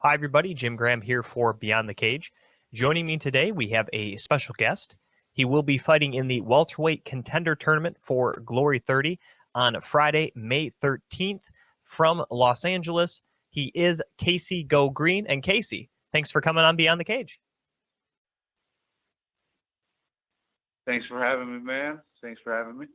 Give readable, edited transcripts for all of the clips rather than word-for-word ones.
Hi, everybody. Jim Gramm here for Beyond the Cage. Joining me today, we have a special guest. He will be fighting in the welterweight contender tournament for Glory 30 on Friday, May 13th from Los Angeles. He is Casey Go Greene. And Casey, thanks for coming on Beyond the Cage. Thanks for having me, man. Thanks for having me.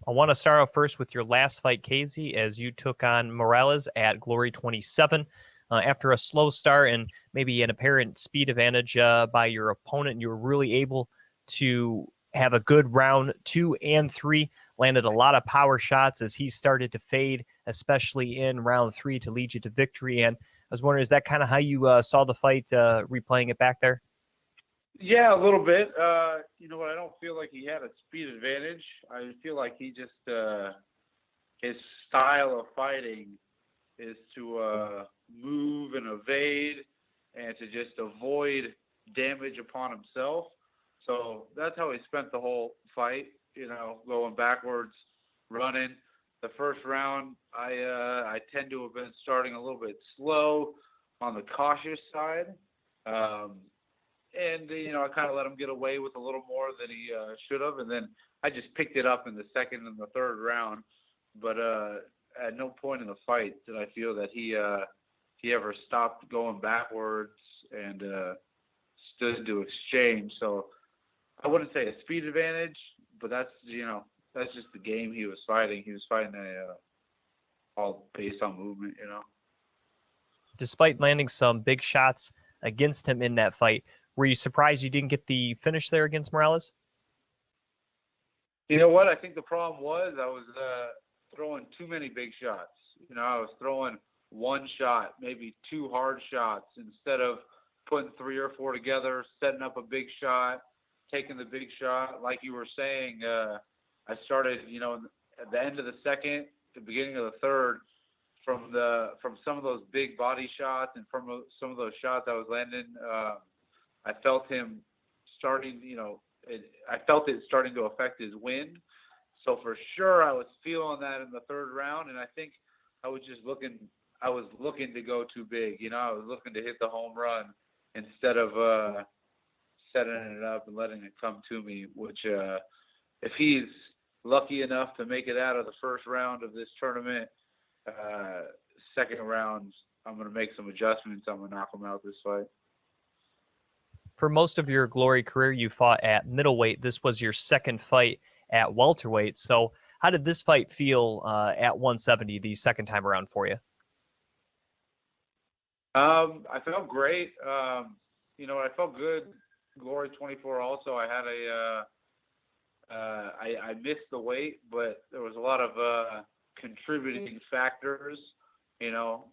I want to start off first with your last fight, Casey, as you took on Morales at Glory 27. After a slow start and maybe an apparent speed advantage by your opponent, you were really able to have a good round 2 and 3, landed a lot of power shots as he started to fade, especially in round 3 to lead you to victory. And I was wondering, is that kind of how you saw the fight, replaying it back there? Yeah, a little bit. You know what? I don't feel like he had a speed advantage. I feel like he just, his style of fighting is to move and evade and to just avoid damage upon himself. So that's how he spent the whole fight, you know, going backwards, running. The first round, I tend to have been starting a little bit slow on the cautious side. And, you know, I kind of let him get away with a little more than he should have. And then I just picked it up in the second and the third round. But at no point in the fight did I feel that he ever stopped going backwards and stood to exchange. So I wouldn't say a speed advantage, but that's just the game he was fighting. He was fighting all based on movement, you know. Despite landing some big shots against him in that fight, were you surprised you didn't get the finish there against Morales? You know what? I think the problem was I was throwing too many big shots. You know, I was throwing one shot, maybe two hard shots, instead of putting 3 or 4 together, setting up a big shot, taking the big shot. Like you were saying, I started, you know, at the end of the second, the beginning of the third, from some of those big body shots and from some of those shots I was landing, I felt him starting, you know, I felt it starting to affect his wind. So for sure I was feeling that in the third round, and I think I was looking to go too big. You know, I was looking to hit the home run instead of setting it up and letting it come to me, which if he's lucky enough to make it out of the first round of this tournament, second round, I'm going to make some adjustments. I'm going to knock him out this fight. For most of your Glory career, you fought at middleweight. This was your second fight at welterweight. So how did this fight feel at 170 the second time around for you? I felt great. You know, I felt good. Glory 24 also, I had I missed the weight, but there was a lot of contributing factors, you know,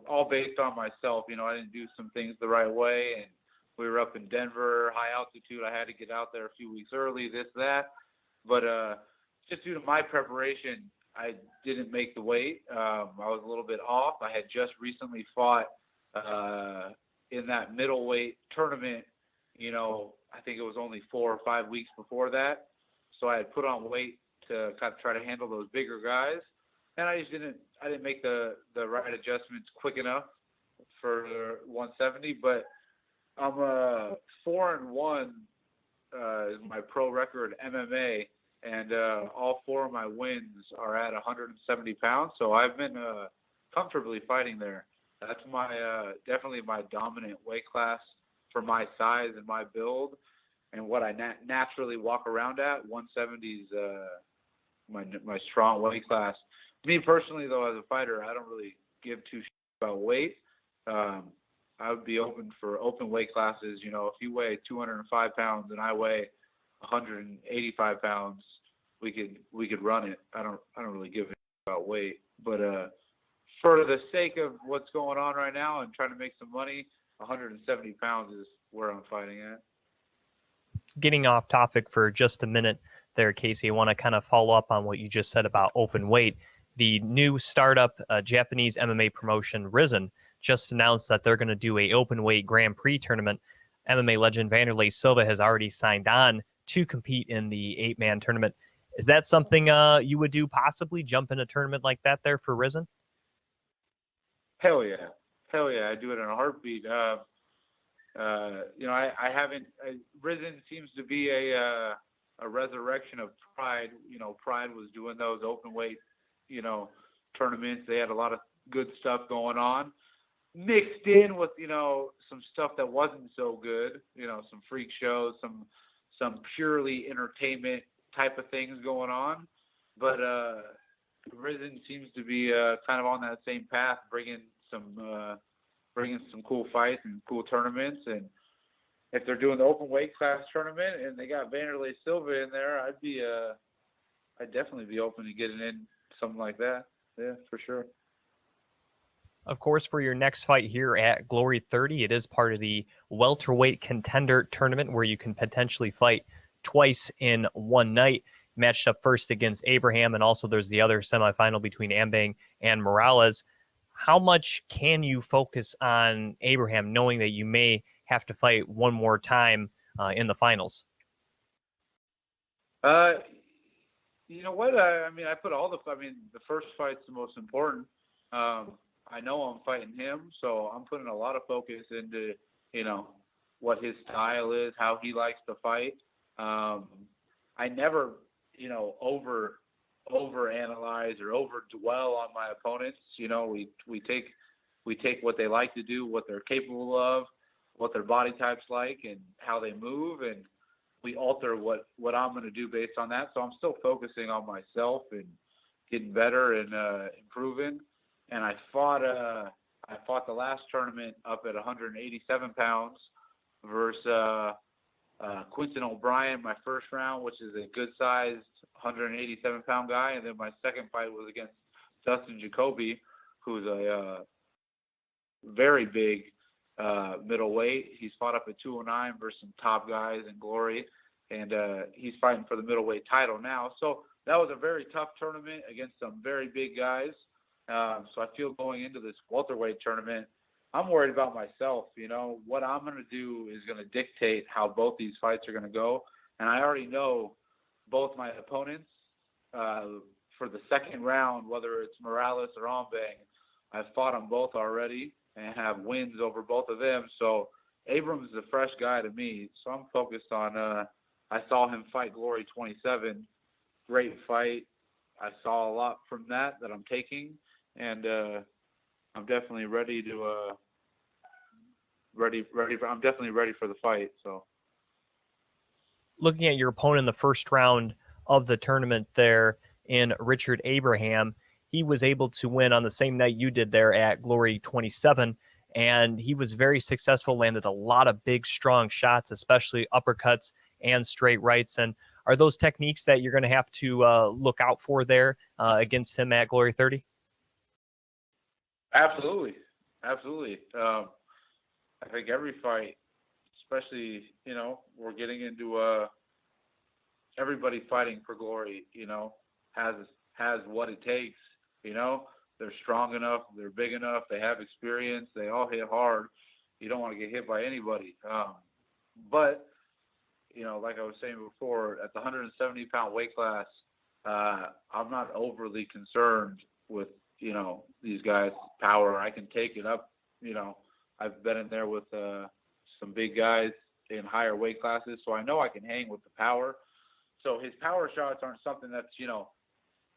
all based on myself. You know, I didn't do some things the right way, and we were up in Denver, high altitude. I had to get out there a few weeks early, this, that. But just due to my preparation, I didn't make the weight. I was a little bit off. I had just recently fought in that middleweight tournament. You know, I think it was only 4 or 5 weeks before that. So I had put on weight to kind of try to handle those bigger guys. And I didn't make the right adjustments quick enough for 170. But I'm 4-1 is my pro record MMA, and all 4 of my wins are at 170 pounds. So I've been comfortably fighting there. That's my definitely my dominant weight class for my size and my build, and what I naturally walk around at. 170 is my strong weight class. Me personally, though, as a fighter, I don't really give two shits about weight. I would be open for open weight classes. You know, if you weigh 205 pounds and I weigh 185 pounds, we could run it. I don't really give a shit about weight. But for the sake of what's going on right now and trying to make some money, 170 pounds is where I'm fighting at. Getting off topic for just a minute there, Casey, I want to kind of follow up on what you just said about open weight. The new startup Japanese MMA promotion, Risen, just announced that they're going to do a open weight Grand Prix tournament. MMA legend Vanderlei Silva has already signed on to compete in the 8-man tournament. Is that something you would do, possibly jump in a tournament like that there for Risen? Hell yeah. Hell yeah, I do it in a heartbeat. I haven't. Risen seems to be a resurrection of Pride. Pride was doing those open weight, tournaments. They had a lot of good stuff going on, mixed in with some stuff that wasn't so good. Some freak shows, some purely entertainment type of things going on. But Risen seems to be kind of on that same path, bringing some cool fights and cool tournaments. And if they're doing the open weight class tournament and they got Vanderlei Silva in there, I'd definitely be open to getting in something like that. Yeah, for sure. Of course, for your next fight here at Glory 30, it is part of the welterweight contender tournament where you can potentially fight twice in one night. Matched up first against Abraham, and also there's the other semifinal between Ambang and Morales. How much can you focus on Abraham, knowing that you may have to fight one more time in the finals? You know what? I put the first fight's the most important. I know I'm fighting him, so I'm putting a lot of focus into, what his style is, how he likes to fight. I never, overanalyze or over dwell on my opponents. We take what they like to do, what they're capable of, what their body type's like, and how they move, and we alter what I'm going to do based on that. So I'm still focusing on myself and getting better and improving. And I fought the last tournament up at 187 pounds versus Quinton O'Brien, my first round, which is a good-sized 187-pound guy. And then my second fight was against Dustin Jacoby, who's a very big middleweight. He's fought up at 209 versus some top guys in Glory, and he's fighting for the middleweight title now. So that was a very tough tournament against some very big guys. So I feel going into this welterweight tournament, I'm worried about myself. What I'm going to do is going to dictate how both these fights are going to go. And I already know both my opponents for the second round, whether it's Morales or Ambang. I've fought them both already and have wins over both of them. So Abrams is a fresh guy to me. So I'm focused on, I saw him fight Glory 27. Great fight. I saw a lot from that I'm taking. And I'm definitely ready to I'm definitely ready for the fight. So looking at your opponent in the first round of the tournament there in Richard Abraham, he was able to win on the same night you did there at Glory 27, and he was very successful, landed a lot of big, strong shots, especially uppercuts and straight rights. And are those techniques that you're going to have to look out for there against him at Glory 30? Absolutely. I think every fight, especially, we're getting into everybody fighting for Glory, has what it takes. They're strong enough, they're big enough, they have experience, they all hit hard. You don't want to get hit by anybody. But, like I was saying before, at the 170-pound weight class, I'm not overly concerned with, these guys' power. I can take it up. I've been in there with some big guys in higher weight classes, so I know I can hang with the power. So his power shots aren't something that's,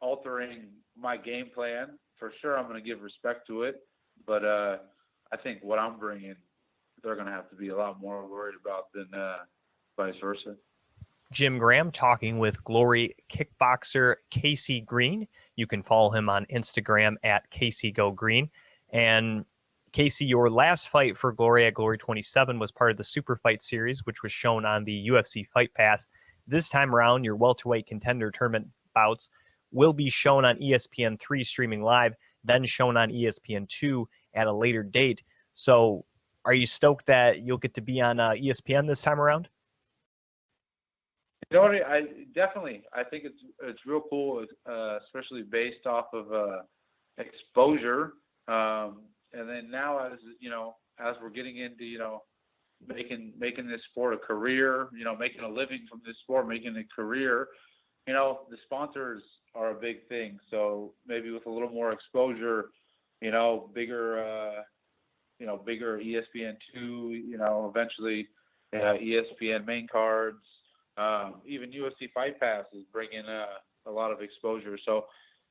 altering my game plan. For sure, I'm going to give respect to it, but I think what I'm bringing, they're going to have to be a lot more worried about than vice versa. Jim Gramm talking with Glory kickboxer Casey Greene. You can follow him on Instagram at CaseyGoGreen. And Casey, your last fight for Glory at Glory 27 was part of the Super Fight Series, which was shown on the UFC Fight Pass. This time around, your welterweight contender tournament bouts will be shown on ESPN3 streaming live, then shown on ESPN2 at a later date. So are you stoked that you'll get to be on ESPN this time around? I definitely. I think it's real cool, especially based off of exposure. And then now, as we're getting into, making this sport a career, making a living from this sport, making a career, the sponsors are a big thing. So maybe with a little more exposure, bigger bigger ESPN2, eventually ESPN main cards. Even UFC Fight Pass is bringing a lot of exposure. So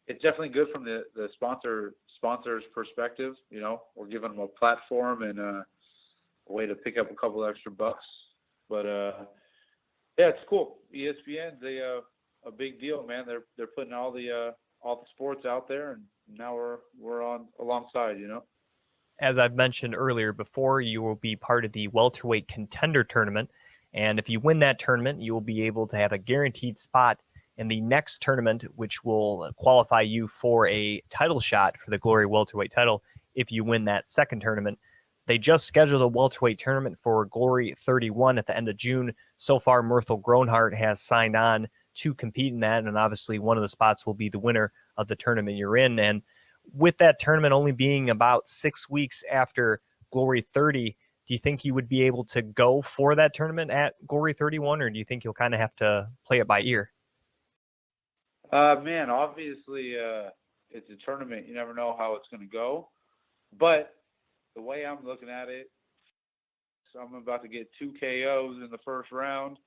it's definitely good from the sponsor's perspective. We're giving them a platform and a way to pick up a couple extra bucks. But yeah, it's cool. ESPN's a big deal, man. They're putting all the sports out there, and now we're on alongside. As I've mentioned earlier before, you will be part of the welterweight contender tournament. And if you win that tournament, you will be able to have a guaranteed spot in the next tournament, which will qualify you for a title shot for the Glory welterweight title if you win that second tournament. They just scheduled a welterweight tournament for Glory 31 at the end of June. So far, Myrtle Groenhart has signed on to compete in that, and obviously one of the spots will be the winner of the tournament you're in. And with that tournament only being about 6 weeks after Glory 30, do you think you would be able to go for that tournament at Glory 31, or do you think you'll kind of have to play it by ear? Man, obviously it's a tournament. You never know how it's going to go. But the way I'm looking at it, so I'm about to get 2 KOs in the first round,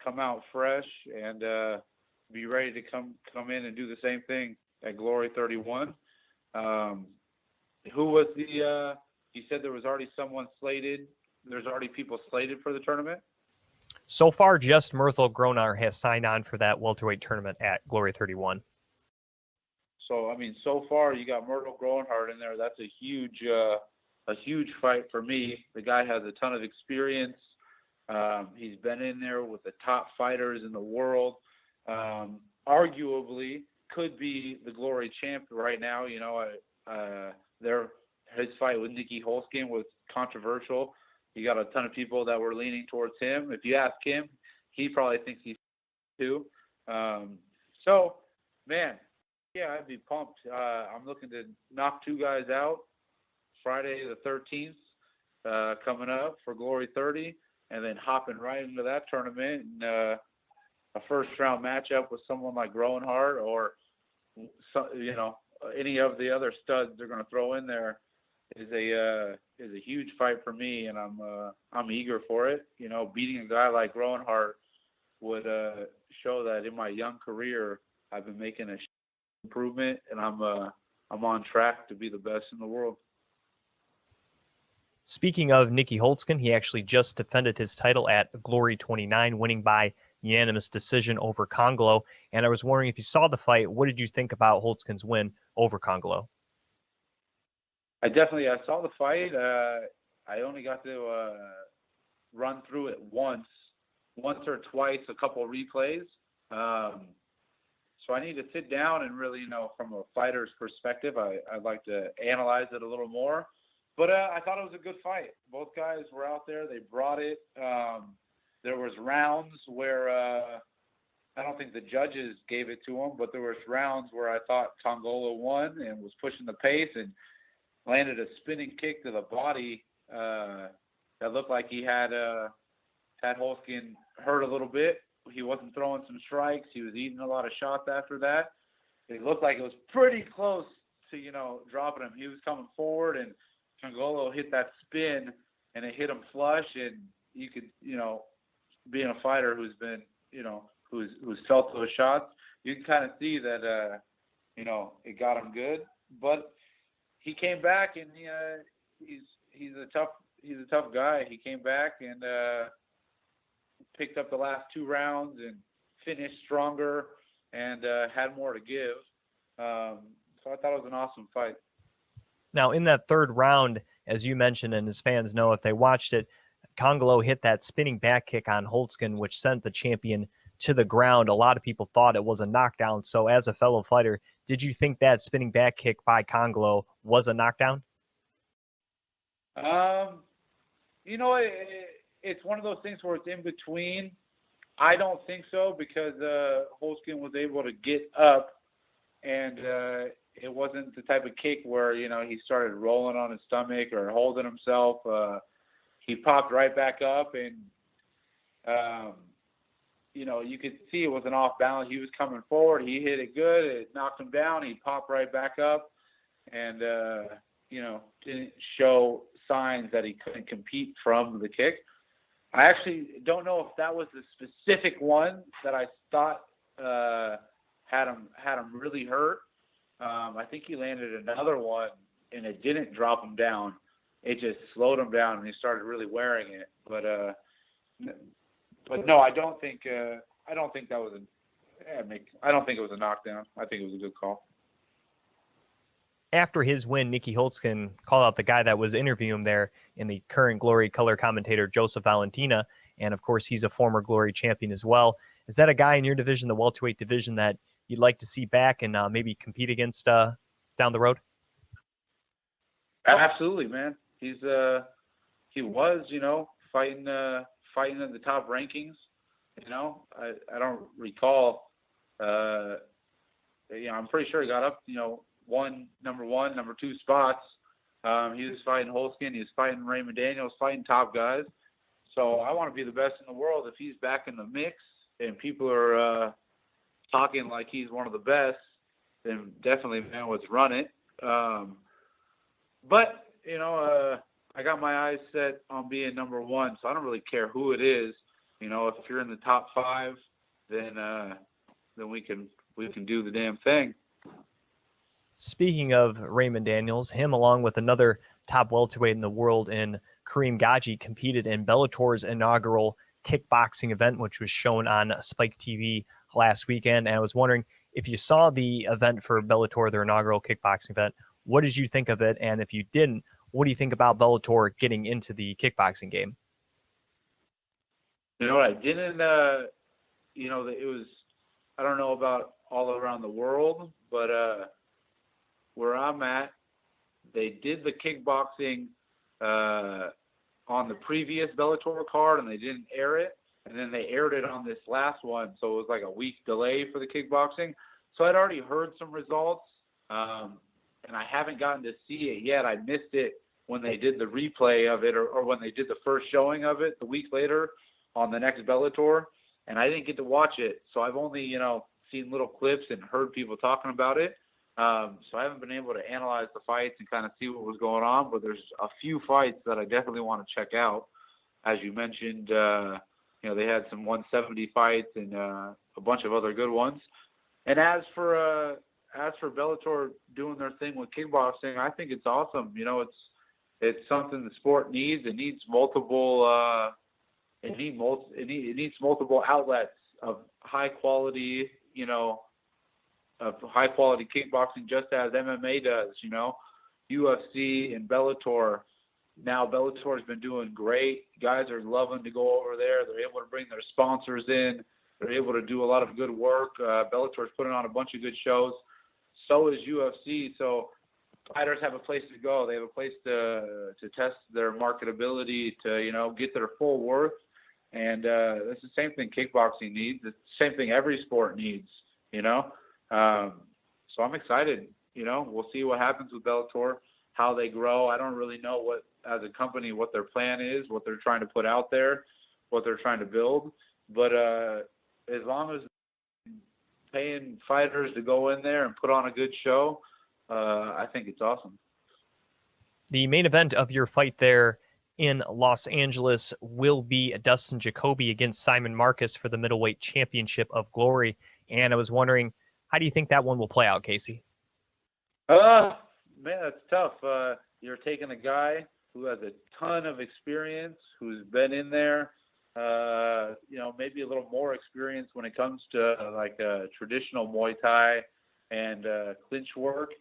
come out fresh, and be ready to come in and do the same thing at Glory 31. Who was you said there was already someone slated. There's already people slated for the tournament? So far, just Myrtle Groenhart has signed on for that welterweight tournament at Glory 31. So, so far you got Myrtle Groenhart in there. That's a huge fight for me. The guy has a ton of experience. He's been in there with the top fighters in the world. Arguably could be the Glory champ right now. His fight with Nicky Holtzkin was controversial. You got a ton of people that were leaning towards him. If you ask him, he probably thinks he's too. So, man, yeah, I'd be pumped. I'm looking to knock 2 guys out Friday the 13th coming up for Glory 30, and then hopping right into that tournament and a first-round matchup with someone like Groenhart or, any of the other studs they're going to throw in there is a huge fight for me, and I'm eager for it. Beating a guy like Groenhart would show that in my young career I've been making a improvement, and I'm on track to be the best in the world. Speaking of Nicky Holtzkin, he actually just defended his title at Glory 29, winning by unanimous decision over Congolo. And I was wondering, if you saw the fight, what did you think about Holtzkin's win over Congolo? I saw the fight. I only got to run through it once or twice, a couple of replays. So I need to sit down and really, from a fighter's perspective, I'd like to analyze it a little more. But I thought it was a good fight. Both guys were out there. They brought it. There was rounds where I don't think the judges gave it to him, but there was rounds where I thought Congolo won and was pushing the pace and landed a spinning kick to the body that looked like he had Holtzkin hurt a little bit. He wasn't throwing some strikes. He was eating a lot of shots after that. It looked like it was pretty close to, dropping him. He was coming forward, and Congolo hit that spin, and it hit him flush. And you could, being a fighter who's been, who's felt those shots, you can kind of see that, it got him good. But he came back, and he's a tough guy. He came back and picked up the last 2 rounds and finished stronger and had more to give. So I thought it was an awesome fight. Now, in that third round, as you mentioned, and as fans know if they watched it, Congolo hit that spinning back kick on Holtzkin, which sent the champion to the ground. A lot of people thought it was a knockdown. So as a fellow fighter, did you think that spinning back kick by Congolo was a knockdown? It's one of those things where it's in between. I don't think so, because Holtzkin was able to get up, and it wasn't the type of kick where, he started rolling on his stomach or holding himself. He popped right back up, and, you could see it wasn't off balance. He was coming forward. He hit it good. It knocked him down. He popped right back up and, didn't show signs that he couldn't compete from the kick. I actually don't know if that was the specific one that I thought had him really hurt. I think he landed another one, and it didn't drop him down. It just slowed him down, and he started really wearing it. But no, I don't think that was I don't think it was a knockdown. I think it was a good call. After his win, Nicky Holtzkin called out the guy that was interviewing him there in the current Glory color commentator, Joseph Valentina. And of course, he's a former Glory champion as well. Is that a guy in your division, the welterweight division, that you'd like to see back and maybe compete against down the road? Absolutely, man. He was, fighting in the top rankings. I don't recall. I'm pretty sure he got up, number one, number two spots. He was fighting Holtzkin. He was fighting Raymond Daniels, fighting top guys. So I want to be the best in the world. If he's back in the mix and people are talking like he's one of the best, then definitely, man, let's run it. But I got my eyes set on being number one, so I don't really care who it is. If you're in the top 5, then we can do the damn thing. Speaking of Raymond Daniels, him along with another top welterweight in the world in Kareem Gaji competed in Bellator's inaugural kickboxing event, which was shown on Spike TV last weekend. And I was wondering if you saw the event for Bellator, their inaugural kickboxing event, what did you think of it? And if you didn't, what do you think about Bellator getting into the kickboxing game? I didn't, it was, I don't know about all around the world, but where I'm at, they did the kickboxing on the previous Bellator card, and they didn't air it. And then they aired it on this last one, so it was like a week delay for the kickboxing. So I'd already heard some results, and I haven't gotten to see it yet. I missed it when they did the replay of it, or when they did the first showing of it the week later on the next Bellator, and I didn't get to watch it. So I've only, seen little clips and heard people talking about it. So I haven't been able to analyze the fights and kind of see what was going on, but there's a few fights that I definitely want to check out. As you mentioned, they had some 170 fights and a bunch of other good ones. And as for Bellator doing their thing with kickboxing, I think it's awesome. It's something the sport needs. It needs multiple. It needs multiple outlets of high quality. Of high quality kickboxing, just as MMA does. UFC and Bellator. Now Bellator's been doing great. Guys are loving to go over there. They're able to bring their sponsors in. They're able to do a lot of good work. Bellator's putting on a bunch of good shows. So is UFC. So fighters have a place to go. They have a place to test their marketability, to get their full worth. And it's the same thing kickboxing needs. It's the same thing every sport needs. So I'm excited. We'll see what happens with Bellator, how they grow. I don't really know as a company, what their plan is, what they're trying to put out there, what they're trying to build. But as long as paying fighters to go in there and put on a good show, I think it's awesome. The main event of your fight there in Los Angeles will be Dustin Jacoby against Simon Marcus for the middleweight championship of Glory. And I was wondering, how do you think that one will play out, Casey? Man, that's tough. You're taking a guy who has a ton of experience, who's been in there, maybe a little more experience when it comes to traditional Muay Thai and clinch work,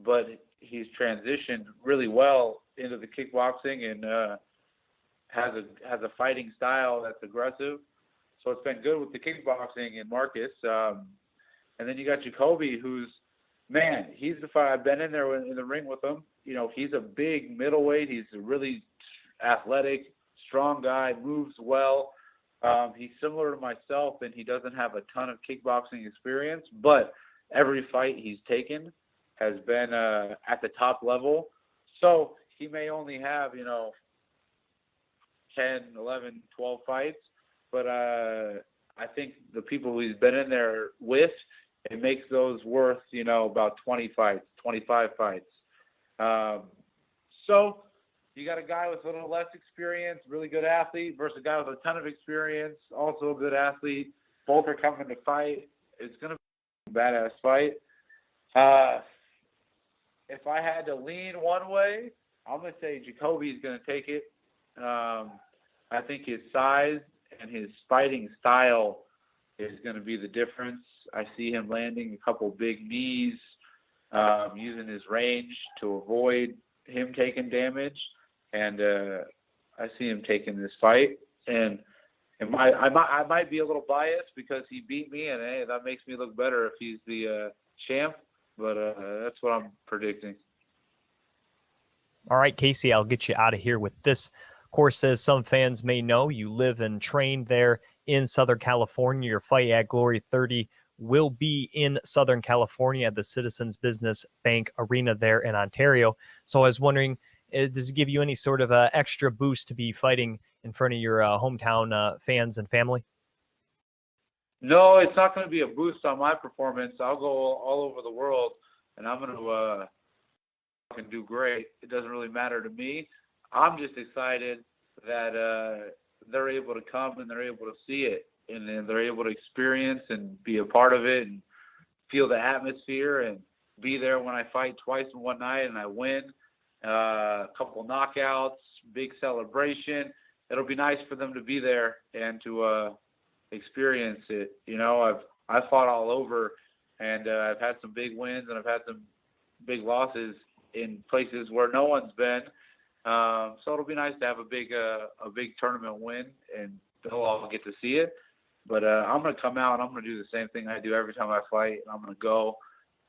but he's transitioned really well into the kickboxing and has a fighting style that's aggressive. So it's been good with the kickboxing and Marcus. And then you got Jacoby, who's, man, he's the fight. I've been in there in the ring with him. He's a big middleweight. He's a really athletic, strong guy, moves well. He's similar to myself, and he doesn't have a ton of kickboxing experience, but every fight he's taken has been at the top level. So he may only have, 10, 11, 12 fights, but I think the people he's been in there with, it makes those worth, about 20 fights, 25 fights. So you got a guy with a little less experience, really good athlete, versus a guy with a ton of experience, also a good athlete. Both are coming to fight. It's going to be a badass fight. If I had to lean one way, I'm going to say Jacoby's going to take it. I think his size and his fighting style is going to be the difference. I see him landing a couple big knees, using his range to avoid him taking damage, and I see him taking this fight. And I might be a little biased because he beat me, and hey, that makes me look better if he's the champ. But that's what I'm predicting. All right, Casey, I'll get you out of here with this. Of course, as some fans may know, you live and train there in Southern California. Your fight at Glory 30 will be in Southern California at the Citizens Business Bank Arena there in Ontario. So I was wondering, does it give you any sort of extra boost to be fighting in front of your hometown fans and family? No, it's not going to be a boost on my performance. I'll go all over the world, and I'm going to fucking do great. It doesn't really matter to me. I'm just excited that they're able to come and they're able to see it, and then they're able to experience and be a part of it and feel the atmosphere and be there when I fight twice in one night and I win. A couple knockouts, big celebration. It'll be nice for them to be there and to experience it. You know, I've fought all over, and I've had some big wins and I've had some big losses in places where no one's been. So it'll be nice to have a big tournament win, and they'll all get to see it. But I'm going to come out and I'm going to do the same thing I do every time I fight. I'm going to go,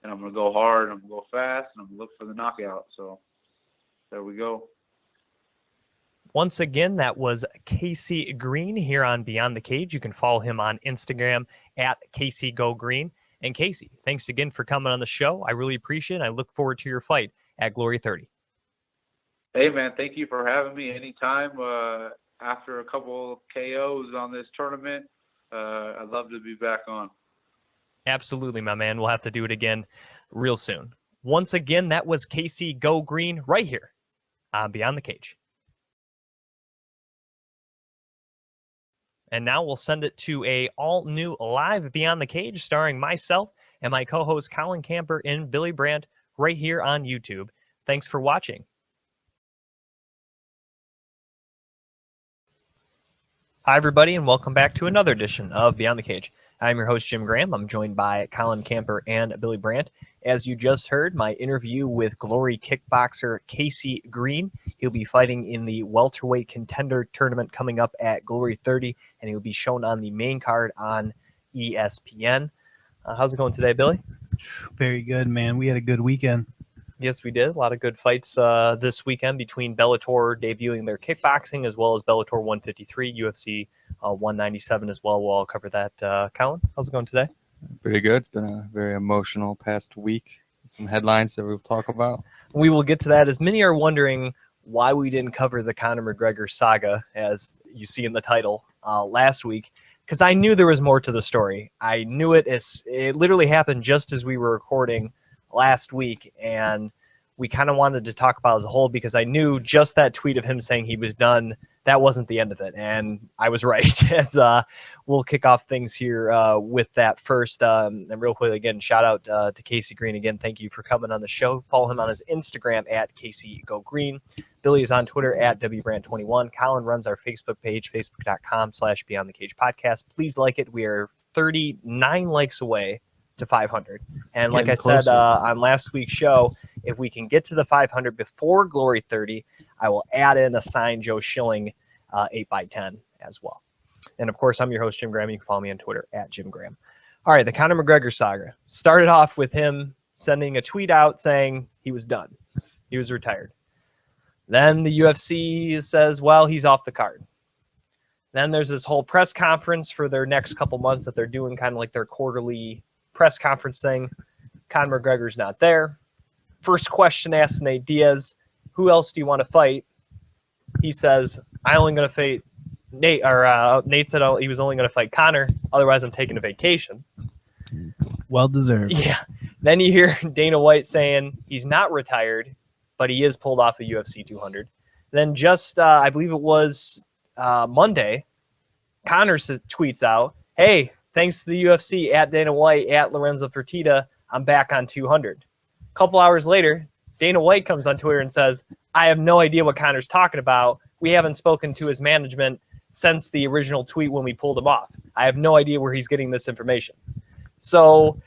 and I'm going to go hard, and I'm going to go fast, and I'm going to look for the knockout. So there we go. Once again, that was Casey Greene here on Beyond the Cage. You can follow him on Instagram at CaseyGoGreen. And Casey, thanks again for coming on the show. I really appreciate it. I look forward to your fight at Glory 30. Hey, man, thank you for having me anytime. After a couple KOs on this tournament, I'd love to be back on. Absolutely, my man. We'll have to do it again real soon. Once again, that was Casey Go Green right here on Beyond the Cage. And now we'll send it to a all-new live Beyond the Cage starring myself and my co-host Colin Camper and Billy Brant right here on YouTube. Thanks for watching. Hi, everybody, and welcome back to another edition of Beyond the Cage. I'm your host, Jim Gramm. I'm joined by Colin Camper and Billy Brant. As you just heard, my interview with Glory kickboxer Casey Greene. He'll be fighting in the welterweight contender tournament coming up at Glory 30, and he'll be shown on the main card on ESPN. How's it going today, Billy? Very good, man. We had a good weekend. Yes, we did. A lot of good fights this weekend between Bellator debuting their kickboxing as well as Bellator 153, UFC 197 as well. We'll all cover that. Colin, how's it going today? Pretty good. It's been a very emotional past week. Some headlines that we'll talk about. We will get to that. As many are wondering why we didn't cover the Conor McGregor saga, as you see in the title, last week, because I knew there was more to the story. I knew it. It literally happened just as we were recording last week, and we kind of wanted to talk about it as a whole because I knew just that tweet of him saying he was done, that wasn't the end of it, and I was right. As we'll kick off things here with that first, and real quickly again, shout out to Casey Greene again. Thank you for coming on the show. Follow him on his Instagram at CaseyGoGreen. Billy is on Twitter at WBrant21. Colin runs our Facebook page, facebook.com/Beyond the Cage Podcast. Please like it. We are 39 likes away to 500, and like I said on last week's show, if we can get to the 500 before Glory 30, I will add in a signed Joe Schilling 8x10 as well. And of course, I'm your host, Jim Gramm. You can follow me on Twitter at Jim Gramm. All right, the Conor McGregor saga started off with him sending a tweet out saying he was done, he was retired. Then the UFC says, well, he's off the card. Then there's this whole press conference for their next couple months that they're doing, kind of like their quarterly press conference thing. Conor McGregor's not there. First question asked Nate Diaz, who else do you want to fight? He says, I'm only going to fight Nate, or Nate said he was only going to fight Conor. Otherwise, I'm taking a vacation. Well deserved. Yeah. Then you hear Dana White saying he's not retired, but he is pulled off of UFC 200. Then just, I believe it was Monday, Conor tweets out, "Hey, thanks to the UFC, at Dana White, at Lorenzo Fertitta, I'm back on 200. A couple hours later, Dana White comes on Twitter and says, "I have no idea what Conor's talking about. We haven't spoken to his management since the original tweet when we pulled him off. I have no idea where he's getting this information." So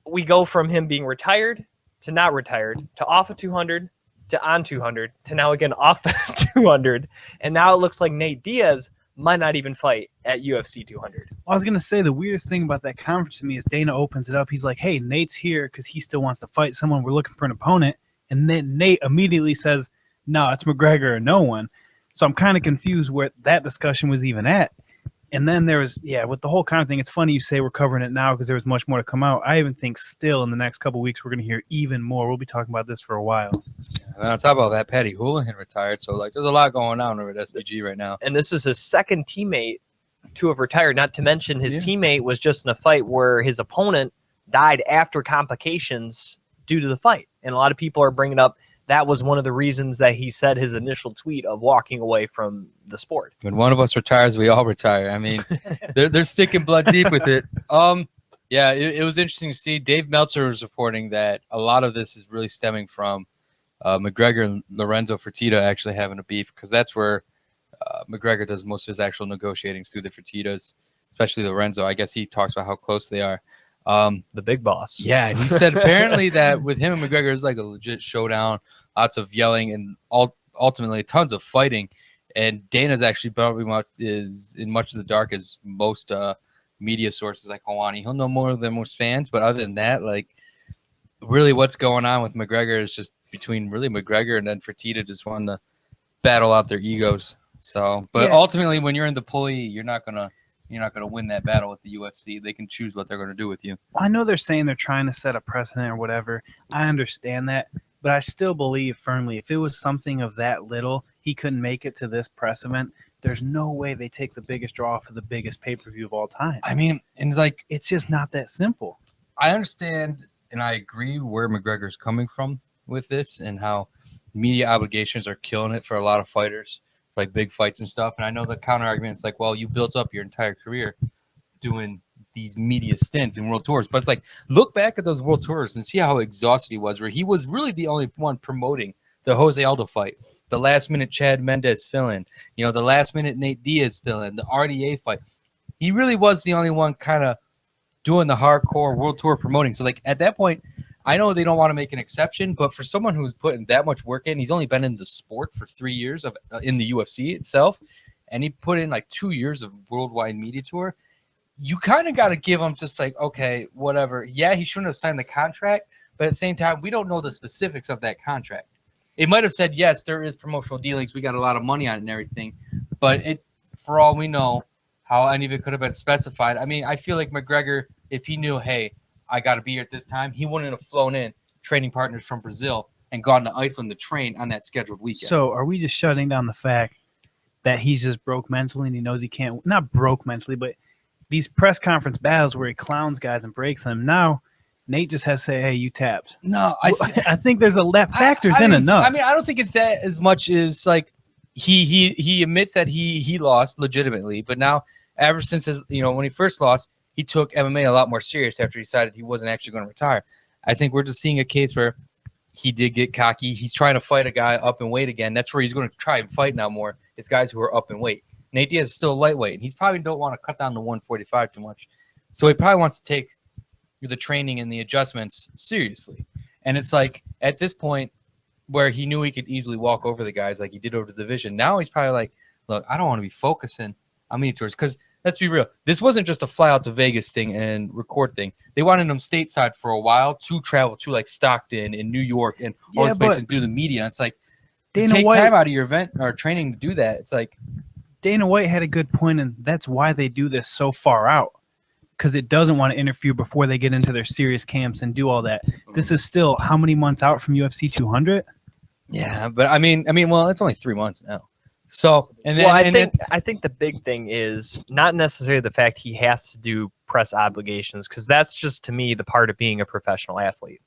we go from him being retired to not retired to off of 200 to on 200 to now again off of 200. And now it looks like Nate Diaz might not even fight at UFC 200. I was going to say the weirdest thing about that conference to me is Dana opens it up. He's like, hey, Nate's here because he still wants to fight someone. We're looking for an opponent. And then Nate immediately says, no, it's McGregor or no one. So I'm kind of confused where that discussion was even at. And then there was, with the whole kind of thing, it's funny you say we're covering it now because there was much more to come out. I even think still in the next couple of weeks we're going to hear even more. We'll be talking about this for a while. And on top of that, Patty Houlihan retired. So, like, there's a lot going on over at SBG right now. And this is his second teammate to have retired, not to mention his teammate was just in a fight where his opponent died after complications due to the fight. And a lot of people are bringing up that was one of the reasons that he said his initial tweet of walking away from the sport. When one of us retires, we all retire. I mean, they're sticking blood deep with it. It was interesting to see. Dave Meltzer was reporting that a lot of this is really stemming from McGregor and Lorenzo Fertitta actually having a beef, because that's where McGregor does most of his actual negotiating through the Fertittas, especially Lorenzo. I guess he talks about how close they are. The big boss. Yeah, and he said apparently that with him and McGregor is like a legit showdown, lots of yelling and ultimately tons of fighting. And Dana's actually probably is in much of the dark as most media sources like Hawani. He'll know more than most fans, but other than that, like really what's going on with McGregor is just between really McGregor and then Fertitta just wanting to battle out their egos. So, but ultimately when you're in the pulley, you're not gonna win that battle with the UFC. They can choose what they're going to do with you. Well, I know they're saying they're trying to set a precedent or whatever. I understand that, but I still believe firmly if it was something of that little, he couldn't make it to this precedent. There's no way they take the biggest draw for the biggest pay-per-view of all time. I mean, and like it's just not that simple. I understand and I agree where McGregor's coming from with this and how media obligations are killing it for a lot of fighters, like big fights and stuff. And I know the counter argument is like, well, you built up your entire career doing these media stints and world tours. But it's like, look back at those world tours and see how exhausted he was, where he was really the only one promoting the Jose Aldo fight, the last minute Chad Mendes fill-in, the last minute Nate Diaz fill-in, the RDA fight. He really was the only one kind of doing the hardcore world tour promoting. So like at that point, I know they don't want to make an exception, but for someone who's putting that much work in, he's only been in the sport for 3 years in the UFC itself, and he put in like 2 years of worldwide media tour. You kind of got to give him just like, okay, whatever. Yeah, he shouldn't have signed the contract, but at the same time, we don't know the specifics of that contract. It might have said, yes, there is promotional dealings. We got a lot of money on it and everything, but for all we know, how any of it could have been specified. I mean, I feel like McGregor, if he knew, hey, I got to be here at this time, he wouldn't have flown in training partners from Brazil and gone to Iceland to train on that scheduled weekend. So are we just shutting down the fact that he's just broke mentally and he knows he can't – not broke mentally, but these press conference battles where he clowns guys and breaks them. Now Nate just has to say, hey, you tapped. No, I think there's factors in enough. I mean, I don't think it's that as much as like he admits that he lost legitimately, but now ever since his, when he first lost, he took MMA a lot more serious after he decided he wasn't actually going to retire. I think we're just seeing a case where he did get cocky. He's trying to fight a guy up in weight again. That's where he's going to try and fight now more. It's guys who are up in weight. Nate Diaz is still lightweight, and he's probably don't want to cut down to 145 too much. So he probably wants to take the training and the adjustments seriously. And it's like at this point where he knew he could easily walk over the guys like he did over the division. Now he's probably like, look, I don't want to be focusing on mini tours because let's be real. This wasn't just a fly out to Vegas thing and record thing. They wanted him stateside for a while to travel to like Stockton and New York and all this place and do the media. And it's like, take time out of your event or training to do that. It's like Dana White had a good point, and that's why they do this so far out, because it doesn't want to interfere before they get into their serious camps and do all that. This is still how many months out from UFC 200? Yeah, but I mean, well, it's only 3 months now. So, and then well, I think the big thing is not necessarily the fact he has to do press obligations, because that's just to me the part of being a professional athlete.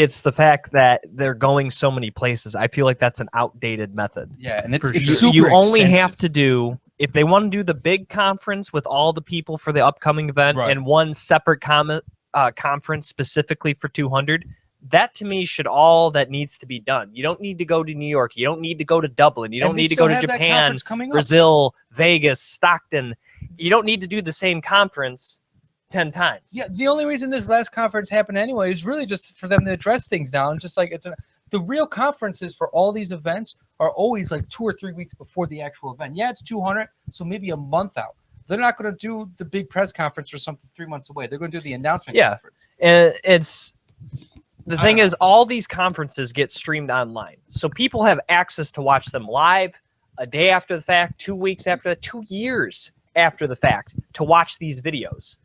It's the fact that they're going so many places. I feel like that's an outdated method. Yeah, and it's You super only extensive. have to do, if they want to do the big conference with all the people for the upcoming event Right. and one separate conference specifically for 200, that to me should all that needs to be done. You don't need to go to New York. You don't need to go to Dublin. You don't And they need to still go to have that Japan, conference coming up. Brazil, Vegas, Stockton. You don't need to do the same conference 10 times. Yeah, the only reason this last conference happened anyway is really just for them to address things now. And just like the real conferences for all these events are always like 2 or 3 weeks before the actual event. Yeah, it's 200, so maybe a month out. They're not going to do the big press conference or something 3 months away. They're going to do the announcement conference. And it's the thing is, all these conferences get streamed online, so people have access to watch them live a day after the fact, 2 weeks after that, 2 years after the fact to watch these videos.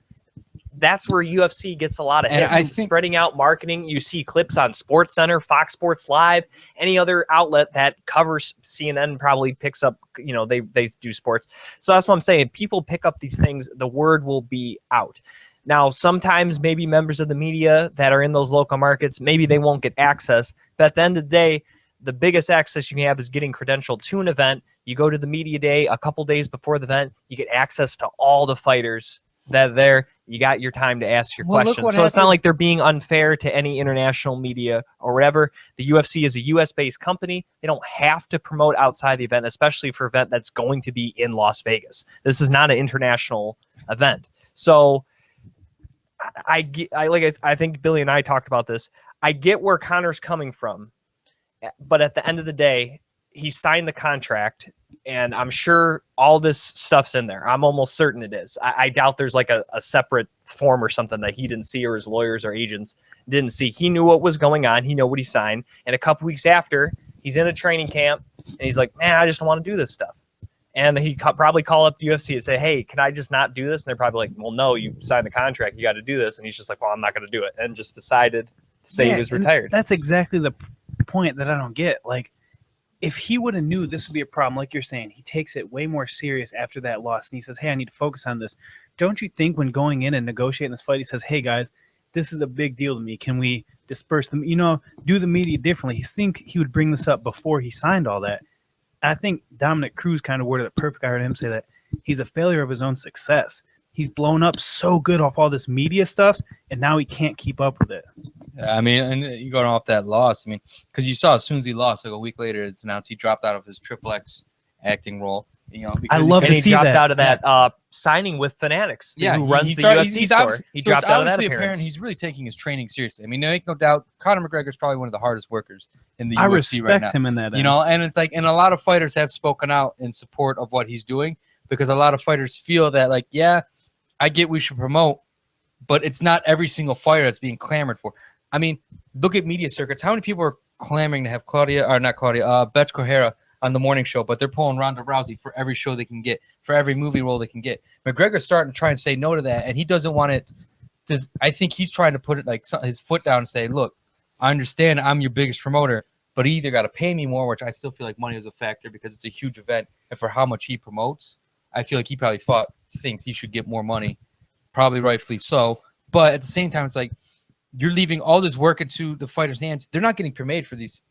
That's where UFC gets a lot of hits. I think, spreading out marketing. You see clips on SportsCenter, Fox Sports Live, any other outlet that covers CNN probably picks up, you know, they do sports. So that's what I'm saying. People pick up these things, the word will be out. Now, sometimes maybe members of the media that are in those local markets, maybe they won't get access. But at the end of the day, the biggest access you can have is getting credentialed to an event. You go to the media day a couple days before the event, you get access to all the fighters that are there. You got your time to ask your questions. So it's not like they're being unfair to any international media or whatever. The UFC is a US-based company. They don't have to promote outside the event, especially for an event that's going to be in Las Vegas. This is not an international event. So I think Billy and I talked about this. I get where Conor's coming from, but at the end of the day, he signed the contract, and I'm sure all this stuff's in there. I'm almost certain it is. I doubt there's like a separate form or something that he didn't see, or his lawyers or agents didn't see. He knew what was going on. He knew what he signed. And a couple weeks after, he's in a training camp, and he's like, man, I just don't want to do this stuff. And he probably call up the UFC and say, hey, can I just not do this? And they're probably like, well, no, you signed the contract. You got to do this. And he's just like, well, I'm not going to do it. And just decided to say he was retired. That's exactly the point that I don't get. Like, if he would have knew this would be a problem, like you're saying, he takes it way more serious after that loss. And he says, hey, I need to focus on this. Don't you think when going in and negotiating this fight, he says, hey, guys, this is a big deal to me. Can we disperse them? You know, do the media differently. You think he would bring this up before he signed all that. I think Dominic Cruz kind of worded it perfect. I heard him say that he's a failure of his own success. He's blown up so good off all this media stuff, and now he can't keep up with it. I mean, and you going off that loss, I mean, because you saw as soon as he lost, like a week later, it's announced he dropped out of his XXX acting role. You know, I love to he see dropped that. out of that signing with Fanatics, who runs the UFC store. He dropped out of that appearance. Apparent he's really taking his training seriously. I mean, there ain't no doubt, Conor McGregor is probably one of the hardest workers in the UFC right now. I respect him in that. You know, and it's like, and a lot of fighters have spoken out in support of what he's doing, because a lot of fighters feel that, like, yeah, I get we should promote, but it's not every single fighter that's being clamored for. I mean, look at media circuits. How many people are clamoring to have Betch Correia on the morning show, but they're pulling Ronda Rousey for every show they can get, for every movie role they can get. McGregor's starting to try and say no to that, and he doesn't want it. I think he's trying to put it like his foot down and say, look, I understand I'm your biggest promoter, but he either got to pay me more, which I still feel like money is a factor because it's a huge event, and for how much he promotes, I feel like he probably thinks he should get more money, probably rightfully so. But at the same time, it's like, you're leaving all this work into the fighters' hands. They're not getting paid for these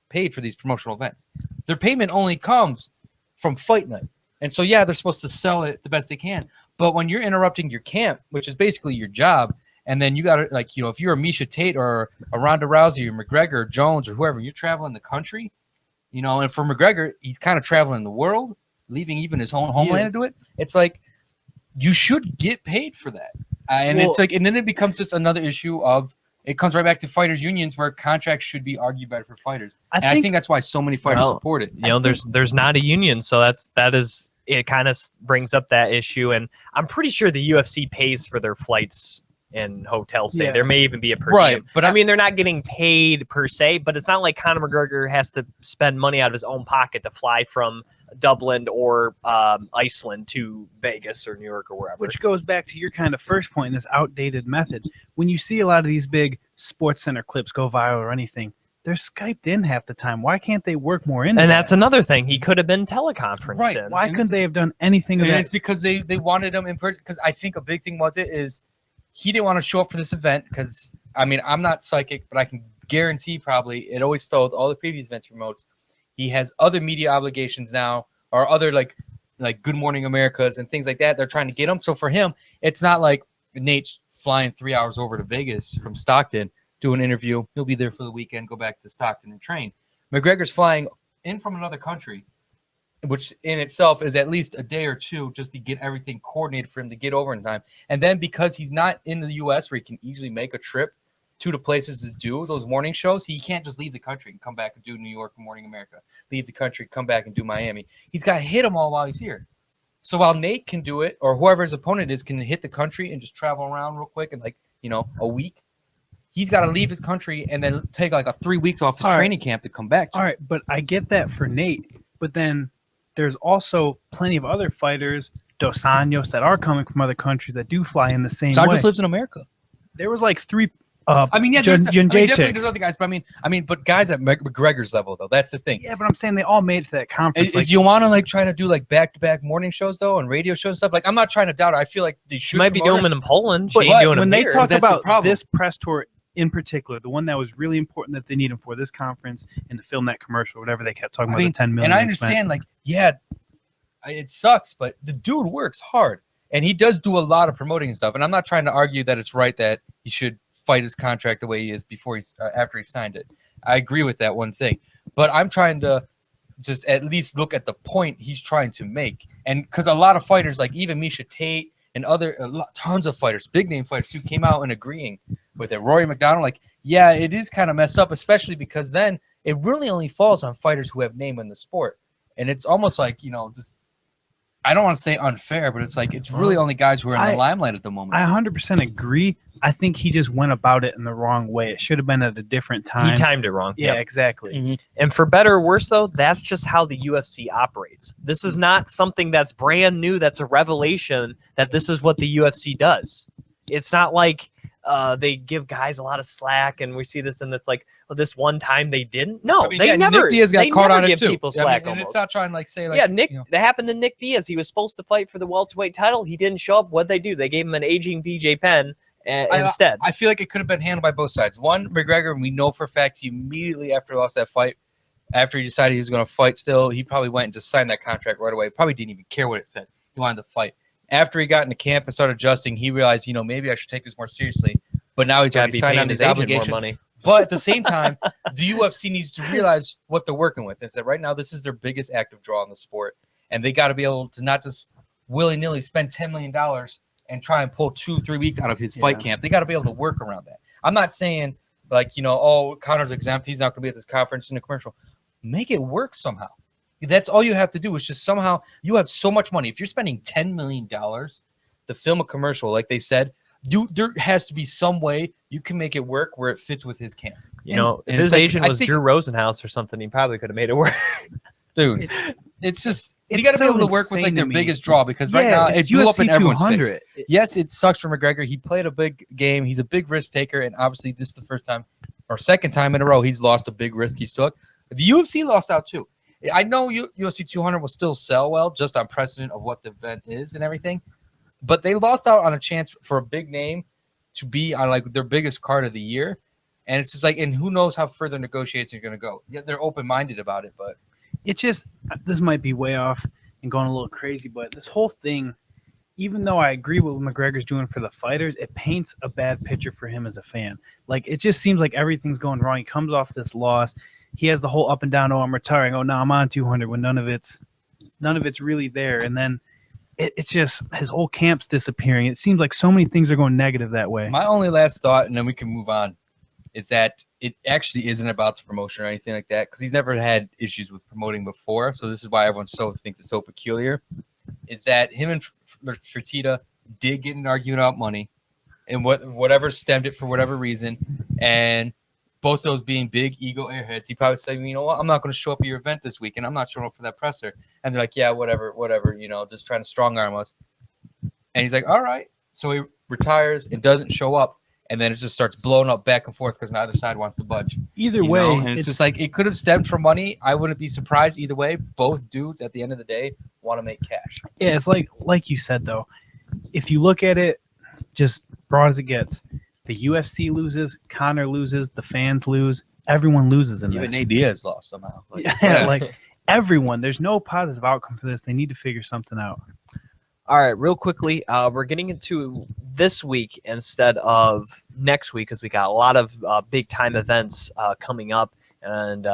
promotional events. Their payment only comes from fight night. And so, yeah, they're supposed to sell it the best they can. But when you're interrupting your camp, which is basically your job, and then you got to, like, you know, if you're a Misha Tate or a Ronda Rousey or McGregor or Jones or whoever, you're traveling the country, you know, and for McGregor, he's kind of traveling the world, leaving even his own homeland to do it. It's like, you should get paid for that. It's like, and then it becomes just another issue of, it comes right back to fighters unions where contracts should be argued better for fighters. I think that's why so many fighters support it. You know, there's not a union, so it kind of brings up that issue. And I'm pretty sure the UFC pays for their flights and hotel stay. Yeah. There may even be a per diem. But I mean, they're not getting paid per se, but it's not like Conor McGregor has to spend money out of his own pocket to fly from Dublin or Iceland to Vegas or New York or wherever. Which goes back to your kind of first point, this outdated method. When you see a lot of these big Sports Center clips go viral or anything, they're Skyped in half the time. Why can't they work more into And that's another thing. He could have been teleconferenced in. Why couldn't they have done anything of that? It's because they wanted him in person. Because I think a big thing is he didn't want to show up for this event because, I mean, I'm not psychic, but I can guarantee probably it always fell with all the previous events promotes. He has other media obligations now, or other like Good Morning Americas and things like that. They're trying to get him. So for him, it's not like Nate's flying 3 hours over to Vegas from Stockton, do an interview. He'll be there for the weekend, go back to Stockton and train. McGregor's flying in from another country, which in itself is at least a day or two just to get everything coordinated for him to get over in time. And then because he's not in the U.S. where he can easily make a trip to the places to do those morning shows, he can't just leave the country and come back and do New York Morning America, leave the country, come back and do Miami. He's got to hit them all while he's here. So while Nate can do it, or whoever his opponent is can hit the country and just travel around real quick in a week, he's got to leave his country and then take like a 3 weeks off his training camp to come back. All right, but I get that for Nate, but then there's also plenty of other fighters, Dos Anjos, that are coming from other countries that do fly in the same way. Anjos lives in America. There was like 3. Definitely there's other guys, but but guys at McGregor's level though, that's the thing. Yeah, but I'm saying they all made it to that conference. Is you want to try to do back-to-back morning shows though and radio shows and stuff? I'm not trying to doubt it. I feel like they should. She might be doing them in Poland. But she ain't doing when them they here. talk That's about the this press tour in particular, the one that was really important that they need him for this conference and to film that commercial, whatever they kept talking about, the 10 million. And I understand, it sucks, but the dude works hard and he does do a lot of promoting and stuff. And I'm not trying to argue that it's right that he should fight his contract the way he is after he signed it. I agree with that one thing, but I'm trying to just at least look at the point he's trying to make. And because a lot of fighters, like even Misha Tate and tons of fighters, big name fighters who came out and agreeing with it. Rory McDonald, it is kind of messed up, especially because then it really only falls on fighters who have name in the sport. And it's almost just, I don't want to say unfair, but it's really only guys who are in the limelight at the moment. I 100% agree. I think he just went about it in the wrong way. It should have been at a different time. He timed it wrong. Yeah, Yep. exactly. Mm-hmm. And for better or worse, though, that's just how the UFC operates. This is not something that's brand new. That's a revelation that this is what the UFC does. It's not like they give guys a lot of slack, and we see this, and it's like, this one time they didn't. No, they never. Nick Diaz got caught on it too. People slack. And it's not trying to say Nick. That happened to Nick Diaz. He was supposed to fight for the welterweight title. He didn't show up. What'd they do? They gave him an aging BJ Penn instead. I feel like it could have been handled by both sides. One, McGregor, we know for a fact he immediately after he lost that fight, after he decided he was going to fight still, he probably went and just signed that contract right away. Probably didn't even care what it said. He wanted to fight. After he got into camp and started adjusting, he realized, maybe I should take this more seriously. But now he's already signed on his obligation. More money. But at the same time, the UFC needs to realize what they're working with. And so right now, this is their biggest active draw in the sport. And they got to be able to not just willy-nilly spend $10 million and try and pull 2-3 weeks out of his fight camp. They got to be able to work around that. I'm not saying, Conor's exempt. He's not going to be at this conference in the commercial. Make it work somehow. That's all you have to do is just somehow – you have so much money. If you're spending $10 million to film a commercial, like they said, there has to be some way you can make it work where it fits with his camp. If his agent was Drew Rosenhaus or something, he probably could have made it work. Dude, it's just you got to be able to work with their biggest draw because right now it blew up in everyone's face. Yes, it sucks for McGregor. He played a big game. He's a big risk taker, and obviously this is the first time or second time in a row he's lost a big risk he took. The UFC lost out too. I know UFC 200 will still sell well just on precedent of what the event is and everything. But they lost out on a chance for a big name to be on their biggest card of the year. And it's just and who knows how further negotiations are going to go. Yeah, they're open-minded about it, but it's just, this might be way off and going a little crazy, but this whole thing, even though I agree with what McGregor's doing for the fighters, it paints a bad picture for him as a fan. It just seems like everything's going wrong. He comes off this loss. He has the whole up and down, I'm retiring. Oh, no, I'm on 200 when none of it's really there. And then it's just his whole camp's disappearing. It seems like so many things are going negative that way. My only last thought, and then we can move on, is that it actually isn't about the promotion or anything like that because he's never had issues with promoting before. So this is why everyone thinks it's so peculiar, is that him and Fertitta did get an argument about money and whatever stemmed it for whatever reason. And both of those being big ego airheads, he probably said, you know what, I'm not going to show up at your event this week, and I'm not showing up for that presser. And they're like, yeah, whatever, just trying to strong-arm us. And he's like, all right. So he retires and doesn't show up, and then it just starts blowing up back and forth because neither side wants to budge. Either way. And it's just it could have stemmed from money. I wouldn't be surprised either way. Both dudes, at the end of the day, want to make cash. Yeah, it's like you said, though. If you look at it just broad as it gets, The UFC loses, Conor loses, the fans lose, everyone loses in Even this. Nate Diaz lost somehow. Like, Yeah, like everyone. There's no positive outcome for this. They need to figure something out. All right, real quickly, we're getting into this week instead of next week because we got a lot of big time events coming up. And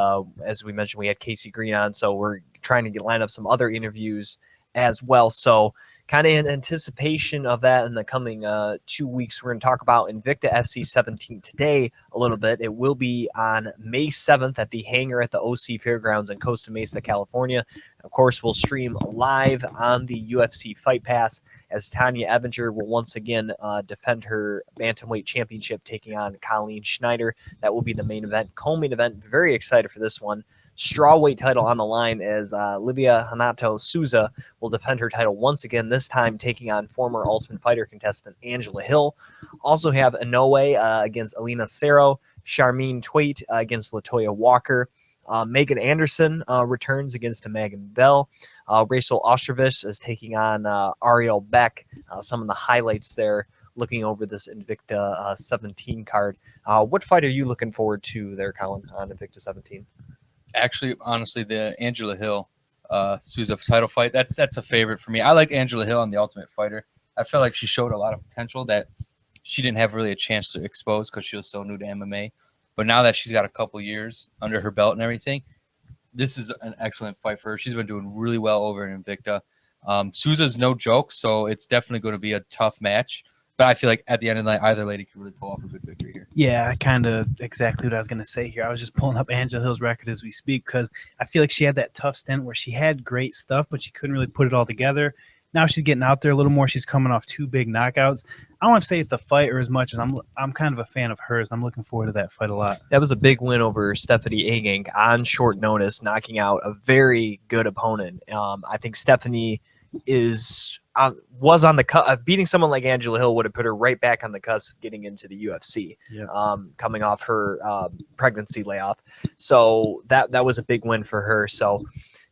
as we mentioned, we had Casey Greene on, so we're trying to line up some other interviews as well. So kind of in anticipation of that in the coming 2 weeks, we're going to talk about Invicta FC 17 today a little bit. It will be on May 7th at the hangar at the OC Fairgrounds in Costa Mesa, California. Of course, we'll stream live on the UFC Fight Pass as Tanya Evinger will once again defend her bantamweight championship, taking on Colleen Schneider. That will be the main event, co-main event. Very excited for this one. Strawweight title on the line as Livia Hanato Souza will defend her title once again, this time taking on former Ultimate Fighter contestant Angela Hill. Also have Inoue against Alina Cerro, Charmaine Twait against Latoya Walker. Megan Anderson returns against Megan Bell. Rachel Ostrovich is taking on Ariel Beck. Some of the highlights there looking over this Invicta 17 card. What fight are you looking forward to there, Colin, on Invicta 17? Actually, honestly, the Angela Hill Souza title fight, that's a favorite for me. I like Angela Hill on the Ultimate Fighter. I felt like she showed a lot of potential that she didn't have really a chance to expose because she was so new to MMA. But now that she's got a couple years under her belt and everything, this is an excellent fight for her. She's been doing really well over in Invicta. Souza's no joke, so it's definitely going to be a tough match. But I feel like at the end of the night, either lady can really pull off a good victory here. Yeah, kind of exactly what I was going to say here. I was just pulling up Angela Hill's record as we speak because I feel like she had that tough stint where she had great stuff, but she couldn't really put it all together. Now she's getting out there a little more. She's coming off 2 big knockouts. I don't want to say it's the fight or as much as I'm kind of a fan of hers. I'm looking forward to that fight a lot. That was a big win over Stephanie Agang on short notice, knocking out a very good opponent. I think Stephanie was on the cut. Beating someone like Angela Hill would have put her right back on the cusp getting into the UFC, coming off her pregnancy layoff. So that was a big win for her. So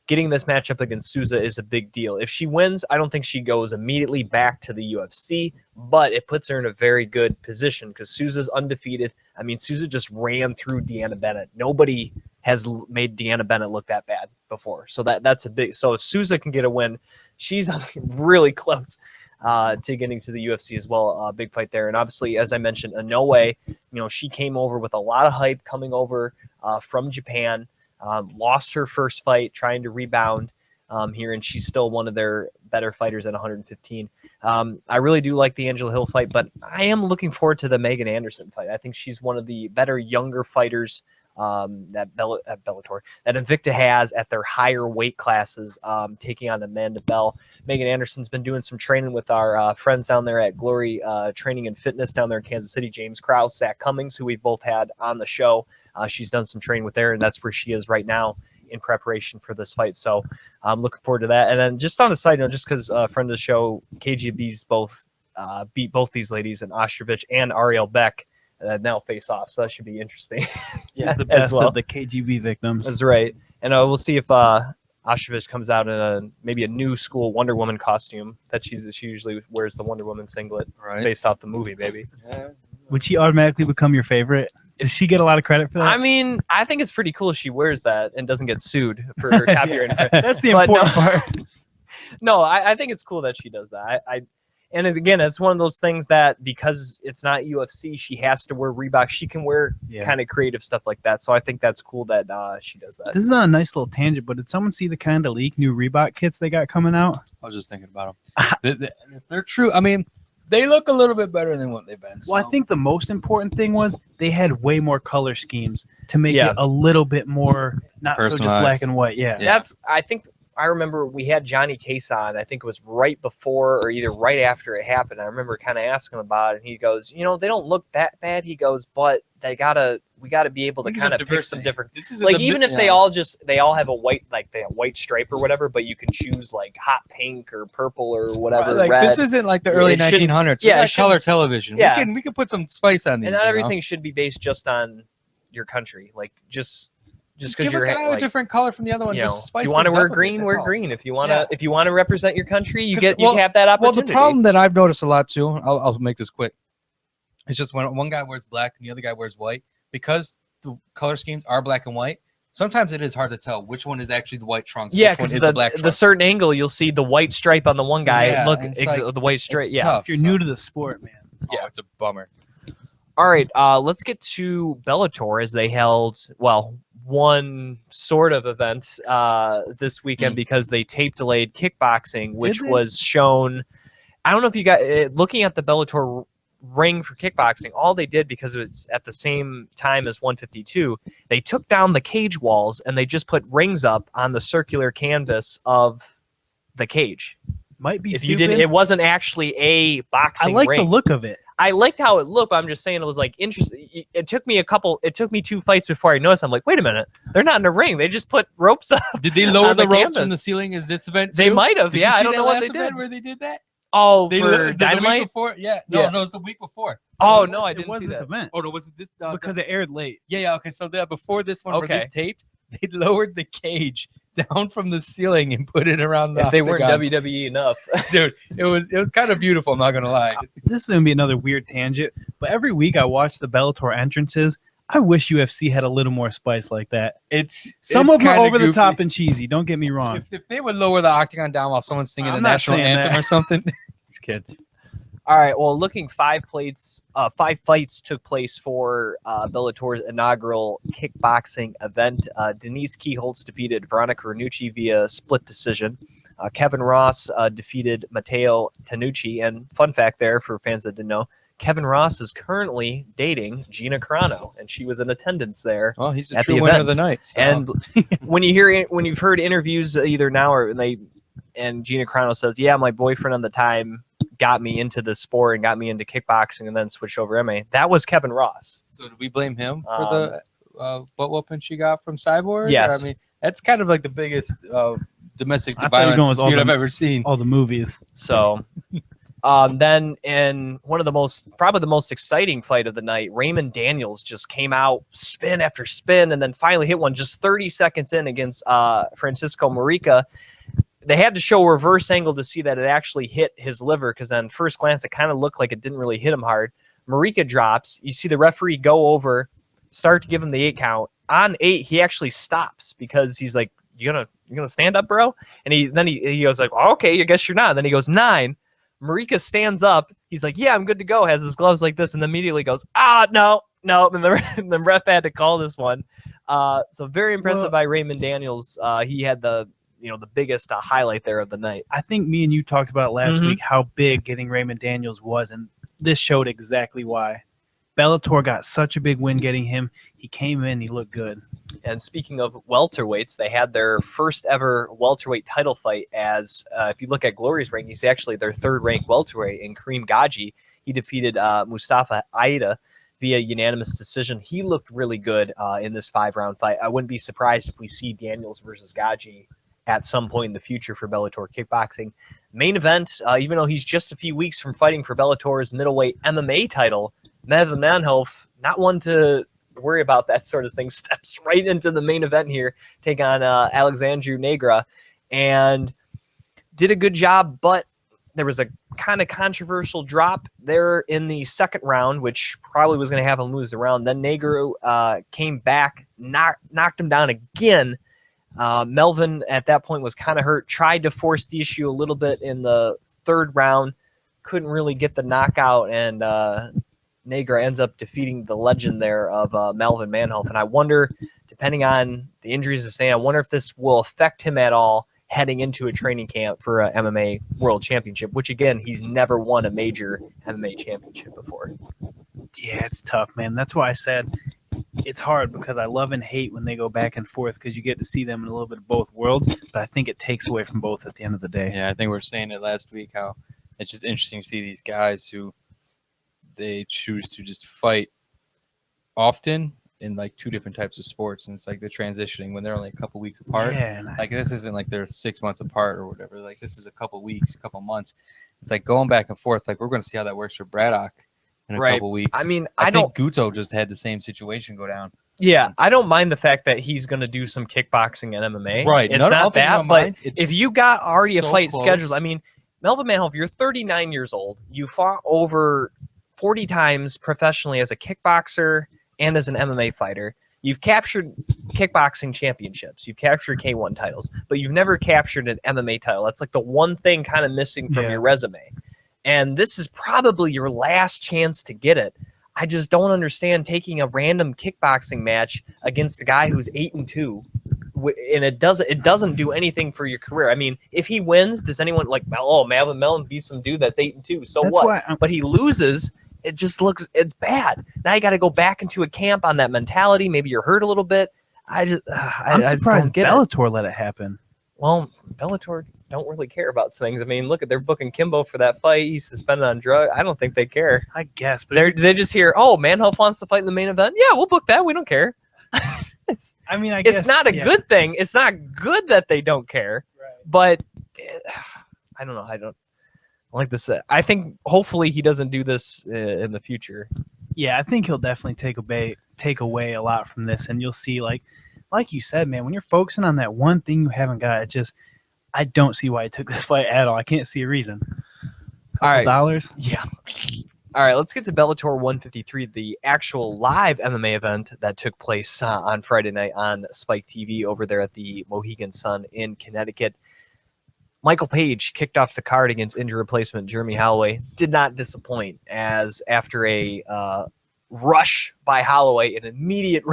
getting this matchup against Souza is a big deal. If she wins, I don't think she goes immediately back to the UFC, but it puts her in a very good position because Souza's undefeated. I mean, Souza just ran through Deanna Bennett. Nobody has made Deanna Bennett look that bad before. So that's a big. So if Souza can get a win, she's really close to getting to the UFC as well. Big fight there. And obviously, as I mentioned, Inoue, she came over with a lot of hype coming over from Japan. Lost her first fight, trying to rebound here, and she's still one of their better fighters at 115. I really do like the Angela Hill fight, but I am looking forward to the Megan Anderson fight. I think she's one of the better younger fighters that Bellator, that Invicta has at their higher weight classes, taking on Amanda Bell. Megan Anderson's been doing some training with our friends down there at Glory Training and Fitness down there in Kansas City, James Krause, Zach Cummings, who we both had on the show. She's done some training with there, and that's where she is right now in preparation for this fight. So I'm looking forward to that. And then just on a side note, just because a friend of the show, KGB's both beat both these ladies, and Ostrovich and Ariel Beck now face off. So that should be interesting. Yeah, the best of the KGB victims. That's right. And we'll see if Ostrovich comes out in maybe a new school Wonder Woman costume that she usually wears, the Wonder Woman singlet, based off the movie, maybe. Yeah. Would she automatically become your favorite? Does she get a lot of credit for that? I mean, I think it's pretty cool if she wears that and doesn't get sued for copyright infringement. That's the important part. No, I think it's cool that she does that. And again, it's one of those things that because it's not UFC, she has to wear Reebok. She can wear kind of creative stuff like that. So I think that's cool that she does that. This is on a nice little tangent, but did someone see the kind of leak new Reebok kits they got coming out? I was just thinking about them. If they're true, I mean, they look a little bit better than what they've been. So. Well, I think the most important thing was they had way more color schemes to make it a little bit more not so just black and white. Yeah. I remember we had Johnny Case on. I think it was right before or either right after it happened. I remember kind of asking him about it, and he goes, they don't look that bad. He goes, but we gotta be able to kind of pick some different. This is like even if they all have a white, like they have white stripe or whatever, but you can choose like hot pink or purple or whatever. Like red. This isn't like the early 1900s. Yeah, we got color television. Yeah, we can put some spice on these. And not everything should be based just on your country. Like just because you're a different color from the other one. Just spice. If you want to wear green, wear green. If you want to represent your country, you have that opportunity. Well, the problem that I've noticed a lot too, I'll make this quick. It's just when one guy wears black and the other guy wears white, because the color schemes are black and white. Sometimes it is hard to tell which one is actually the white trunks. Yeah, which one because is the black the trunks. certain angle, you'll see the white stripe on the one guy. Yeah, Look, and it's like, the white stripe. it's Yeah. tough. If you're new to the sport, man. Yeah, it's a bummer. All right, let's get to Bellator as they held, well, one sort of event this weekend because they tape delayed kickboxing, which was shown. I don't know if you got looking at the Bellator ring for kickboxing. All they did, because it was at the same time as 152, they took down the cage walls and they just put rings up on the circular canvas of the cage. Might be If stupid. you didn't, it wasn't actually a boxing. I like ring. the look of it. I liked how it looked, but I'm just saying it was like interesting. It took me 2 fights before I noticed. I'm like, wait a minute, they're not in a ring. They just put ropes up. Did they lower on the ropes canvas. from the ceiling as this event? They too? might have. Did Yeah, you see I don't that know what last they event did. where they did that. Oh, They for the week Dynamite? before? Yeah, Yeah. no, it's the week before. Oh no, I It didn't was see this that. event Oh no, was it this? because it aired late. Yeah. Okay, so before this one, where Okay. this taped, they lowered the cage down from the ceiling and put it around the If they weren't octagon. WWE enough. Dude, it was kind of beautiful. I'm not gonna lie. This is gonna be another weird tangent, but every week I watch the Bellator entrances. I wish UFC had a little more spice like that. Some of them are over the top and cheesy. Don't get me wrong. If they would lower the octagon down while someone's singing I'm the not national saying anthem that. or something, just kidding. All right. Well, looking 5 fights took place for Bellator's inaugural kickboxing event. Denise Keyholtz defeated Veronica Ranucci via split decision. Kevin Ross defeated Matteo Tanucci. And fun fact there for fans that didn't know, Kevin Ross is currently dating Gina Carano, and she was in attendance there. Well, he's a At true the winner of event. the night. So. And when you've heard interviews either now or and Gina Carano says, "Yeah, my boyfriend at the time got me into the sport and got me into kickboxing, and then switched over to MMA." That was Kevin Ross. So do we blame him for the butt whooping she got from Cyborg? Yes. I mean, that's kind of like the biggest domestic I thought you were going violence with all dispute I've the- ever seen. All the movies. So, then in one of probably the most exciting fight of the night, Raymond Daniels just came out spin after spin, and then finally hit one just 30 seconds in against Francisco Marica. They had to show a reverse angle to see that it actually hit his liver, because on first glance it kind of looked like it didn't really hit him hard. Marica drops. You see the referee go over, start to give him the 8 count. On 8, he actually stops because he's like, "You gonna stand up, bro?" And he goes like, "Oh, okay, I guess you're not." And then he goes 9. Marica stands up. He's like, "Yeah, I'm good to go." Has his gloves like this, and then immediately goes, no. And the ref had to call this one. So very impressive by Raymond Daniels. He had the biggest highlight there of the night. I think me and you talked about last week how big getting Raymond Daniels was, and this showed exactly why. Bellator got such a big win getting him. He came in, he looked good. And speaking of welterweights, they had their first ever welterweight title fight as, if you look at Glory's rank, he's actually their 3rd ranked welterweight in Kareem Gaji. He defeated Mustafa Aida via unanimous decision. He looked really good in this 5-round fight. I wouldn't be surprised if we see Daniels versus Gaji at some point in the future for Bellator Kickboxing. Main event, even though he's just a few weeks from fighting for Bellator's middleweight MMA title, Melvin Manhoef, not one to worry about that sort of thing, steps right into the main event here, take on Alexandru Negra, and did a good job, but there was a kind of controversial drop there in the 2nd round, which probably was going to have him lose the round. Then Negra came back, knocked him down again. Melvin at that point was kind of hurt, tried to force the issue a little bit in the 3rd round, couldn't really get the knockout, and Negra ends up defeating the legend there of Melvin Manhoef. And I wonder, depending on the injuries to I wonder if this will affect him at all heading into a training camp for a MMA World Championship, which, again, he's never won a major MMA championship before. Yeah, it's tough, man. That's why I said it's hard, because I love and hate when they go back and forth, because you get to see them in a little bit of both worlds, but I think it takes away from both at the end of the day. Yeah, I think we were saying it last week, how it's just interesting to see these guys who they choose to just fight often in like 2 different types of sports, and it's like they're transitioning when they're only a couple weeks apart. Yeah, and Like this isn't like they're 6 months apart or whatever. Like this is a couple weeks, couple months. It's like going back and forth. Like we're going to see how that works for Braddock in a couple weeks. I mean, I think Guto just had the same situation go down. Yeah, I don't mind the fact that he's going to do some kickboxing and MMA. Right. It's None- I not don't think that, anyone but minds. It's if you got already a so fight close. scheduled, I mean, Melvin Manhoef, you're 39 years old. You fought over 40 times professionally as a kickboxer and as an MMA fighter. You've captured kickboxing championships. You've captured K1 titles, but you've never captured an MMA title. That's like the one thing kind of missing from your resume. And this is probably your last chance to get it. I just don't understand taking a random kickboxing match against a guy who's 8-2, and it doesn't do anything for your career. I mean, if he wins, does anyone like, oh, Malvin Mellon beat some dude that's 8-2? So what? But he loses. It just looks, it's bad. Now you got to go back into a camp on that mentality. Maybe you're hurt a little bit. I'm surprised Bellator let it happen. Well, Bellator don't really care about things. I mean, look at, they're booking Kimbo for that fight. He's suspended on drugs. I don't think they care. I guess, but they just hear, oh, Manhoef wants to fight in the main event. Yeah, we'll book that. We don't care. I mean, I guess it's not a good thing. It's not good that they don't care. Right. But I don't know. I don't like this. I think hopefully he doesn't do this in the future. Yeah, I think he'll definitely take away a lot from this, and you'll see, like you said, man, when you're focusing on that one thing you haven't got, I don't see why he took this fight at all. I can't see a reason. All right. $2? Yeah. All right, let's get to Bellator 153, the actual live MMA event that took place on Friday night on Spike TV over there at the Mohegan Sun in Connecticut. Michael Page kicked off the card against injury replacement Jeremy Holloway. Did not disappoint, as after a rush by Holloway, an immediate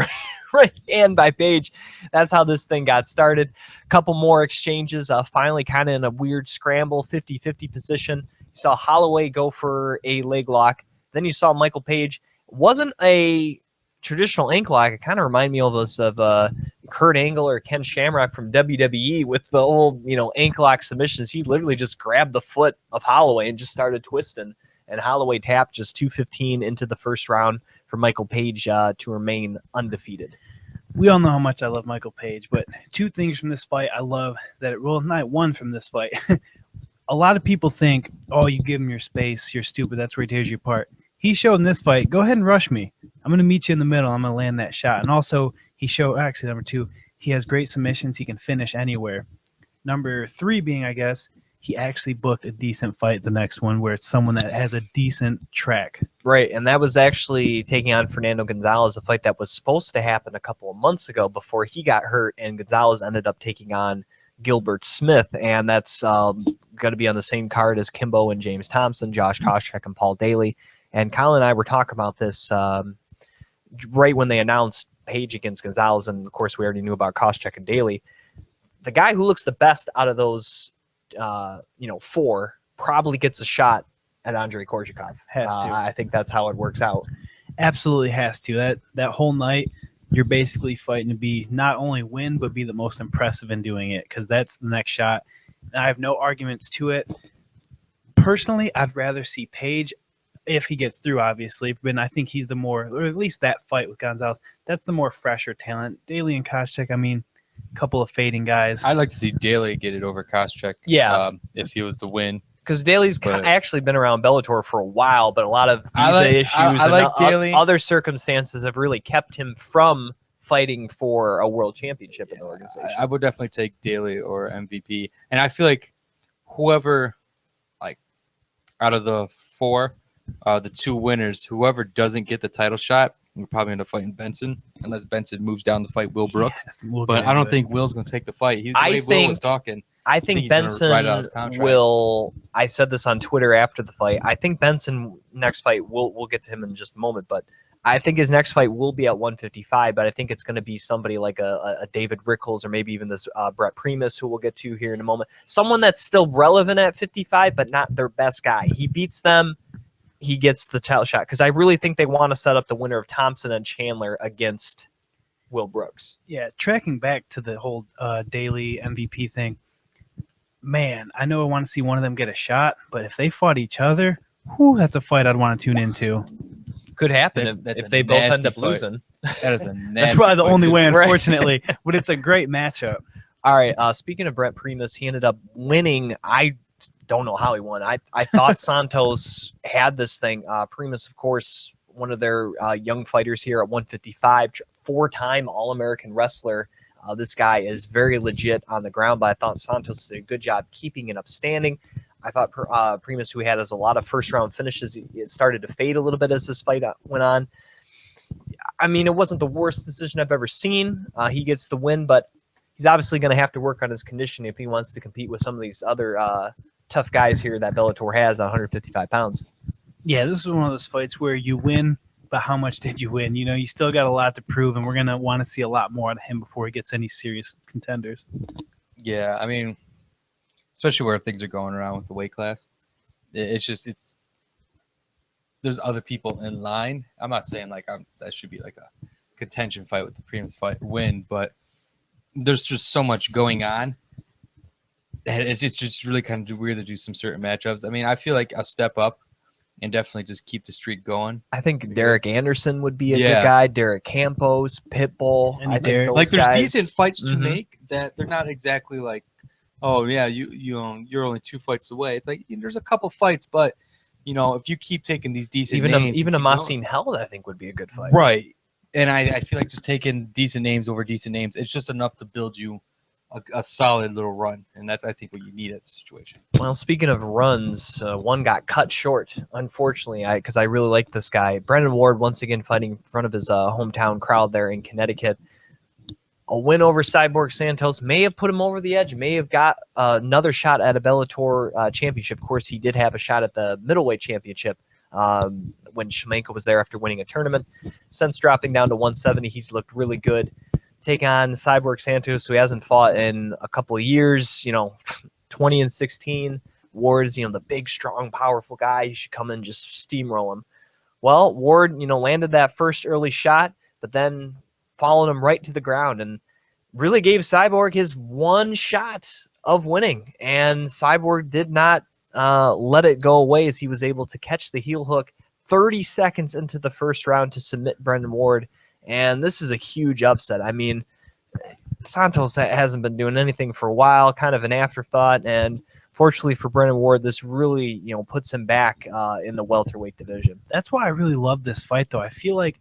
right hand by Page, that's how this thing got started. A couple more exchanges, finally kind of in a weird scramble, 50-50 position. You saw Holloway go for a leg lock. Then you saw Michael Page. Wasn't a traditional ankle lock. It kind of reminded me almost of Kurt Angle or Ken Shamrock from WWE with the old, ankle lock submissions. He literally just grabbed the foot of Holloway and just started twisting. And Holloway tapped just 2:15 into the first round for Michael Page to remain undefeated. We all know how much I love Michael Page, but two things from this fight I love not one from this fight. A lot of people think, oh, you give him your space, you're stupid, that's where he tears you apart. He showed in this fight, go ahead and rush me. I'm going to meet you in the middle. I'm going to land that shot. And also, he showed, actually, number two, he has great submissions. He can finish anywhere. Number three being, I guess, he actually booked a decent fight the next one where it's someone that has a decent track. Right, and that was actually taking on Fernando Gonzalez, a fight that was supposed to happen a couple of months ago before he got hurt, and Gonzalez ended up taking on Gilbert Smith, and that's going to be on the same card as Kimbo and James Thompson, Josh Koscheck, and Paul Daly. And Colin and I were talking about this right when they announced Page against Gonzalez, and of course we already knew about Koscheck and Daly. The guy who looks the best out of those, four probably gets a shot at Andrei Korchikov. Has to. I think that's how it works out. Absolutely has to. That whole night, you're basically fighting to be not only win, but be the most impressive in doing it, because that's the next shot. And I have no arguments to it. Personally, I'd rather see Page if he gets through, obviously, but I think he's the more, or at least that fight with Gonzalez, that's the more fresher talent. Daly and Koscheck, I mean, a couple of fading guys. I'd like to see Daly get it over Koscheck. Yeah. If he was to win. Because Daly's actually been around Bellator for a while, but a lot of visa issues and other circumstances have really kept him from fighting for a world championship in the organization. I would definitely take Daly or MVP. And I feel like whoever, out of the four, the two winners, whoever doesn't get the title shot, we're probably end up fighting Benson, unless Benson moves down to fight Will Brooks. But I don't think Will's going to take the fight. Will was talking. I think Benson will. I said this on Twitter after the fight. I think Benson next fight, we'll get to him in just a moment, but I think his next fight will be at 155, but I think it's going to be somebody like a David Rickles or maybe even this Brett Primus, who we'll get to here in a moment. Someone that's still relevant at 55, but not their best guy. He beats them, he gets the title shot, because I really think they want to set up the winner of Thompson and Chandler against Will Brooks. Yeah, tracking back to the whole Daly MVP thing, man, I know I want to see one of them get a shot, but if they fought each other, that's a fight I'd want to tune into. Could happen if they both end up losing. That is a nasty That's probably the only way, Right. unfortunately, but it's a great matchup. All right, speaking of Brett Primus, he ended up winning. I don't know how he won. I thought Santos had this thing. Primus, of course, one of their young fighters here at 155, four-time All-American wrestler. This guy is very legit on the ground, but I thought Santos did a good job keeping it up standing. I thought Primus, who had a lot of first-round finishes, it started to fade a little bit as this fight went on. I mean, it wasn't the worst decision I've ever seen. He gets the win, but he's obviously going to have to work on his conditioning if he wants to compete with some of these other tough guys here that Bellator has at 155 pounds. Yeah, this is one of those fights where you win, but how much did you win? You know, you still got a lot to prove, and we're going to want to see a lot more out of him before he gets any serious contenders. Yeah, I mean, especially where things are going around with the weight class. It's there's other people in line. I'm not saying like that should be like a contention fight with the Primus fight win, but there's just so much going on. It's just really kind of weird to do some certain matchups. I mean, I feel like a step up and definitely just keep the streak going. I think Derek Anderson would be a good guy. Derek Campos, Pitbull. Like there's decent fights to make that they're not exactly like, oh yeah, you're only 2 fights away. It's like there's a couple fights, but you know, if you keep taking these decent names, even a Massine Held, I think would be a good fight. Right. And I feel like just taking decent names over decent names, it's just enough to build you a solid little run, and that's I think what you need at the situation. Well, speaking of runs, one got cut short, unfortunately, because I really like this guy. Brendan Ward once again fighting in front of his hometown crowd there in Connecticut. A win over Cyborg Santos may have put him over the edge, may have got another shot at a Bellator championship. Of course, he did have a shot at the middleweight championship when Shlemenko was there after winning a tournament. Since dropping down to 170, he's looked really good. Take on Cyborg Santos, who hasn't fought in a couple of years, 20-16. Ward's, the big, strong, powerful guy. He should come in and just steamroll him. Well, Ward, landed that first early shot, but then followed him right to the ground and really gave Cyborg his one shot of winning. And Cyborg did not let it go away as he was able to catch the heel hook 30 seconds into the first round to submit Brendan Ward. And this is a huge upset. I mean, Santos hasn't been doing anything for a while, kind of an afterthought. And fortunately for Brendan Ward, this really, puts him back in the welterweight division. That's why I really love this fight, though. I feel like,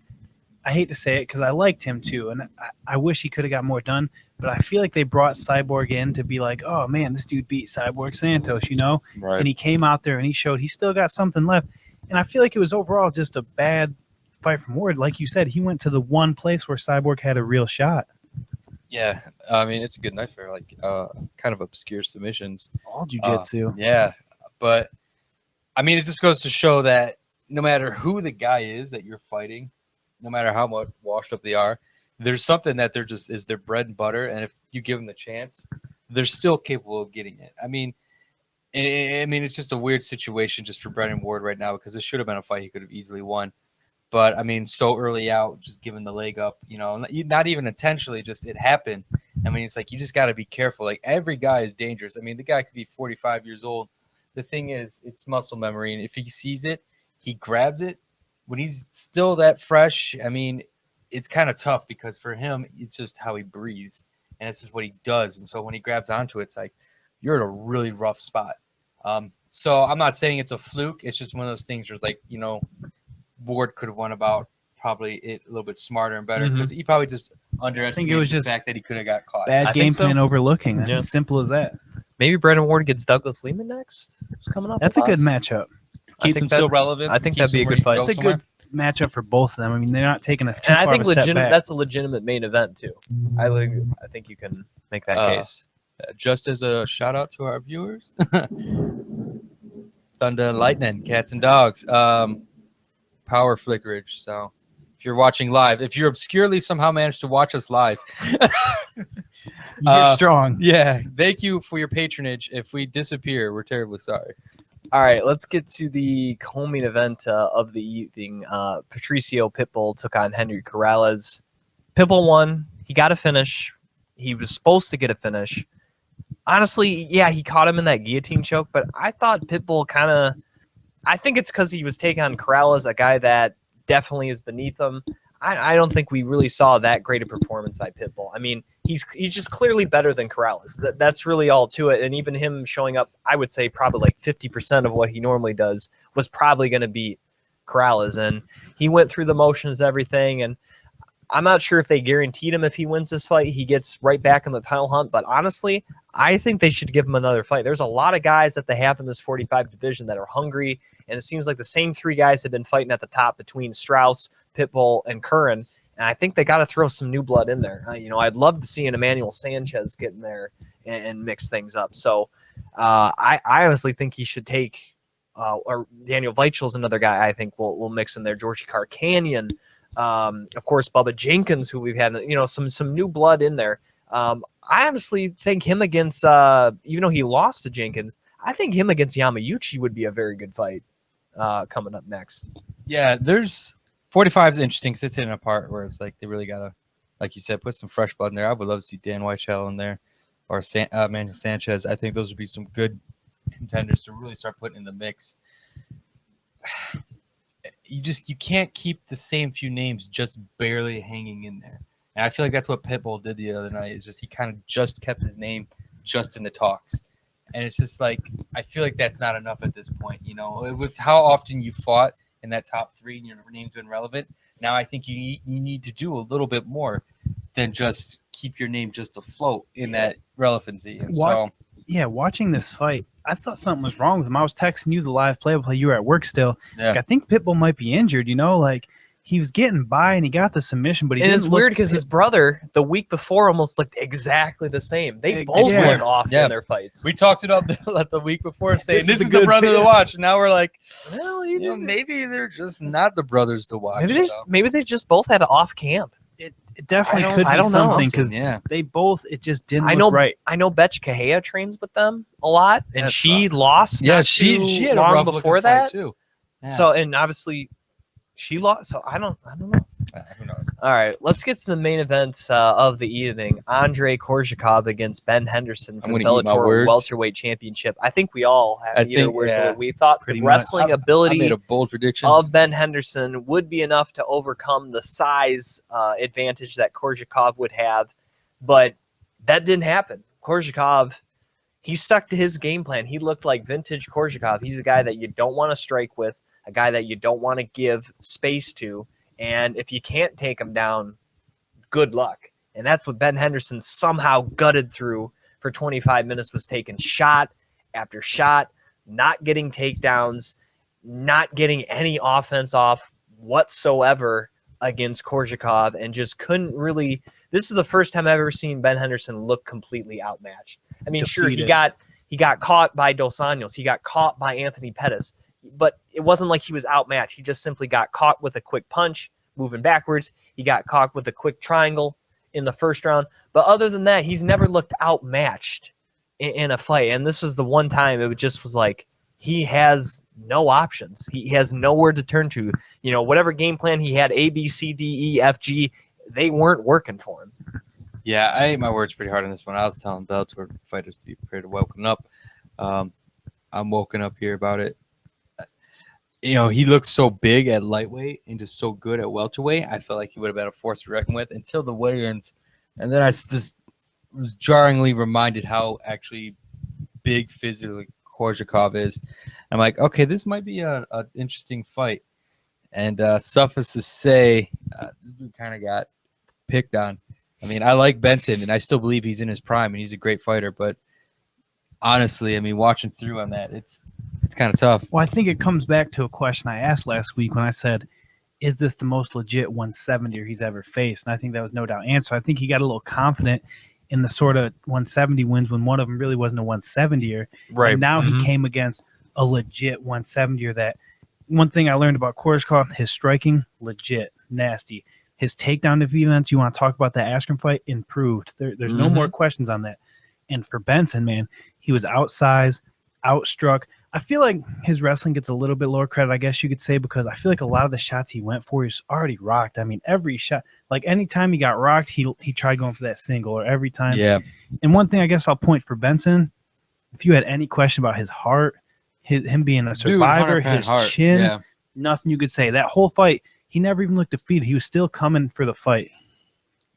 I hate to say it because I liked him too, and I wish he could have got more done, but I feel like they brought Cyborg in to be like, oh man, this dude beat Cyborg Santos, Right. And he came out there and he showed he still got something left. And I feel like it was overall just a bad fight from Ward. Like you said, he went to the one place where Cyborg had a real shot. Yeah, I mean, it's a good night for like kind of obscure submissions. All jiu-jitsu. Yeah, but I mean, it just goes to show that no matter who the guy is that you're fighting, no matter how much washed up they are, there's something that they're just is their bread and butter, and if you give them the chance, they're still capable of getting it. I mean, it's just a weird situation just for Brendan Ward right now because it should have been a fight he could have easily won. But, I mean, so early out, just giving the leg up, not even intentionally, just it happened. I mean, it's like you just got to be careful. Like, every guy is dangerous. I mean, the guy could be 45 years old. The thing is, it's muscle memory. And if he sees it, he grabs it. When he's still that fresh, I mean, it's kind of tough because for him, it's just how he breathes. And it's just what he does. And so when he grabs onto it, it's like you're in a really rough spot. So I'm not saying it's a fluke. It's just one of those things where it's like, Ward could have won about probably a little bit smarter and better because he probably just underestimated the fact that he could have got caught. Bad game plan overlooking. That's as simple as that. Maybe Brendan Ward gets Douglas Lehman next. It's coming up. That's a good matchup. Keeps him still relevant. I think that'd be a good fight. It's a good matchup for both of them. I mean, they're not taking a too and I far think of a step back. that's a legitimate main event too. I think you can make that case. Just as a shout out to our viewers, Thunder and Lightning, Cats and Dogs. Power flickerage. So if you're watching live, if you're obscurely somehow managed to watch us live, you're strong. Yeah. Thank you for your patronage. If we disappear, we're terribly sorry. All right, let's get to the co-main event of the evening. Patricio Pitbull took on Henry Corrales. Pitbull won. He got a finish. He was supposed to get a finish. Honestly, yeah, he caught him in that guillotine choke, but I thought Pitbull I think it's because he was taking on Corrales, a guy that definitely is beneath him. I don't think we really saw that great a performance by Pitbull. I mean, he's just clearly better than Corrales. That's really all to it. And even him showing up, I would say probably like 50% of what he normally does was probably going to beat Corrales. And he went through the motions, everything. And I'm not sure if they guaranteed him if he wins this fight, he gets right back in the title hunt. But honestly, I think they should give him another fight. There's a lot of guys that they have in this 45 division that are hungry, and it seems like the same 3 guys have been fighting at the top between Strauss, Pitbull, and Curran. And I think they got to throw some new blood in there. I'd love to see an Emmanuel Sanchez get in there and mix things up. So I honestly think he should take, or Daniel Weichel's another guy I think will mix in there. Georgie Carcanian, of course, Bubba Jenkins, who we've had, some new blood in there. I honestly think him against, even though he lost to Jenkins, I think him against Yamauchi would be a very good fight coming up next. Yeah, there's 45 is interesting because it's hitting a part where it's like they really gotta, like you said, put some fresh blood in there. I would love to see Dan Weichel in there or Manuel Sanchez. I think those would be some good contenders to really start putting in the mix. You can't keep the same few names just barely hanging in there. And I feel like that's what Pitbull did the other night. Is just he kind of just kept his name just in the talks. And it's just like, I feel like that's not enough at this point. With how often you fought in that top 3 and your name's been relevant, now I think you need to do a little bit more than just keep your name just afloat in that relevancy. And watching this fight, I thought something was wrong with him. I was texting you the live play-by-play. You were at work still. Yeah. Like, I think Pitbull might be injured, like he was getting by and he got the submission, but it's weird because his brother the week before almost looked exactly the same. They both went off in their fights. We talked about the week before saying this is the brother to watch. And now we're like, well, maybe they're just not the brothers to watch. Maybe they just both had an off camp. It definitely could be something because they both, it just didn't look right. I know Betch Kahea trains with them a lot, and she lost. Yeah, she had long a rough before that too. Yeah. So, and obviously she lost. So I don't know. Who knows? All right, let's get to the main event of the evening. Andrei Korzhakov against Ben Henderson for the Bellator welterweight championship. I think we all have words of it. We thought the wrestling ability made a bold prediction of Ben Henderson would be enough to overcome the size advantage that Korzhakov would have, but that didn't happen. Korzhakov, he stuck to his game plan. He looked like vintage Korzhakov. He's a guy that you don't want to strike with, a guy that you don't want to give space to. And if you can't take him down, good luck. And that's what Ben Henderson somehow gutted through for 25 minutes, was taking shot after shot, not getting takedowns, not getting any offense off whatsoever against Korzhakov, and just couldn't really – this is the first time I've ever seen Ben Henderson look completely outmatched. I mean, sure, he got caught by Dos Anjos. He got caught by Anthony Pettis. But it wasn't like he was outmatched. He just simply got caught with a quick punch, moving backwards. He got caught with a quick triangle in the first round. But other than that, he's never looked outmatched in a fight. And this was the one time it just was like he has no options. He has nowhere to turn to. Whatever game plan he had, A, B, C, D, E, F, G, they weren't working for him. Yeah, I ate my words pretty hard on this one. I was telling Bellator fighters to be prepared to woken up. I'm woken up here about it. He looked so big at lightweight and just so good at welterweight. I felt like he would have been a force to reckon with until the weigh-ins. And then I just was jarringly reminded how actually big physically Korzhakov is. I'm like, okay, this might be an interesting fight. And suffice to say, this dude kind of got picked on. I mean, I like Benson, and I still believe he's in his prime, and he's a great fighter. But honestly, I mean, watching through on that, it's kind of tough. Well, I think it comes back to a question I asked last week when I said, is this the most legit 170er he's ever faced? And I think that was no doubt answer. I think he got a little confident in the sort of 170 wins when one of them really wasn't a 170er. Right. And now he came against a legit 170er that one thing I learned about Korzhakov, his striking, legit, nasty. His takedown defense, you want to talk about that Askren fight, improved. There's no more questions on that. And for Benson, man, he was outsized, outstruck. I feel like his wrestling gets a little bit lower credit, I guess you could say, because I feel like a lot of the shots he went for, he's already rocked. I mean, every shot, like anytime he got rocked, he tried going for that single, or every time. Yeah. And one thing I guess I'll point for Benson, if you had any question about his heart, him being a survivor, his chin, nothing you could say. That whole fight, he never even looked defeated. He was still coming for the fight.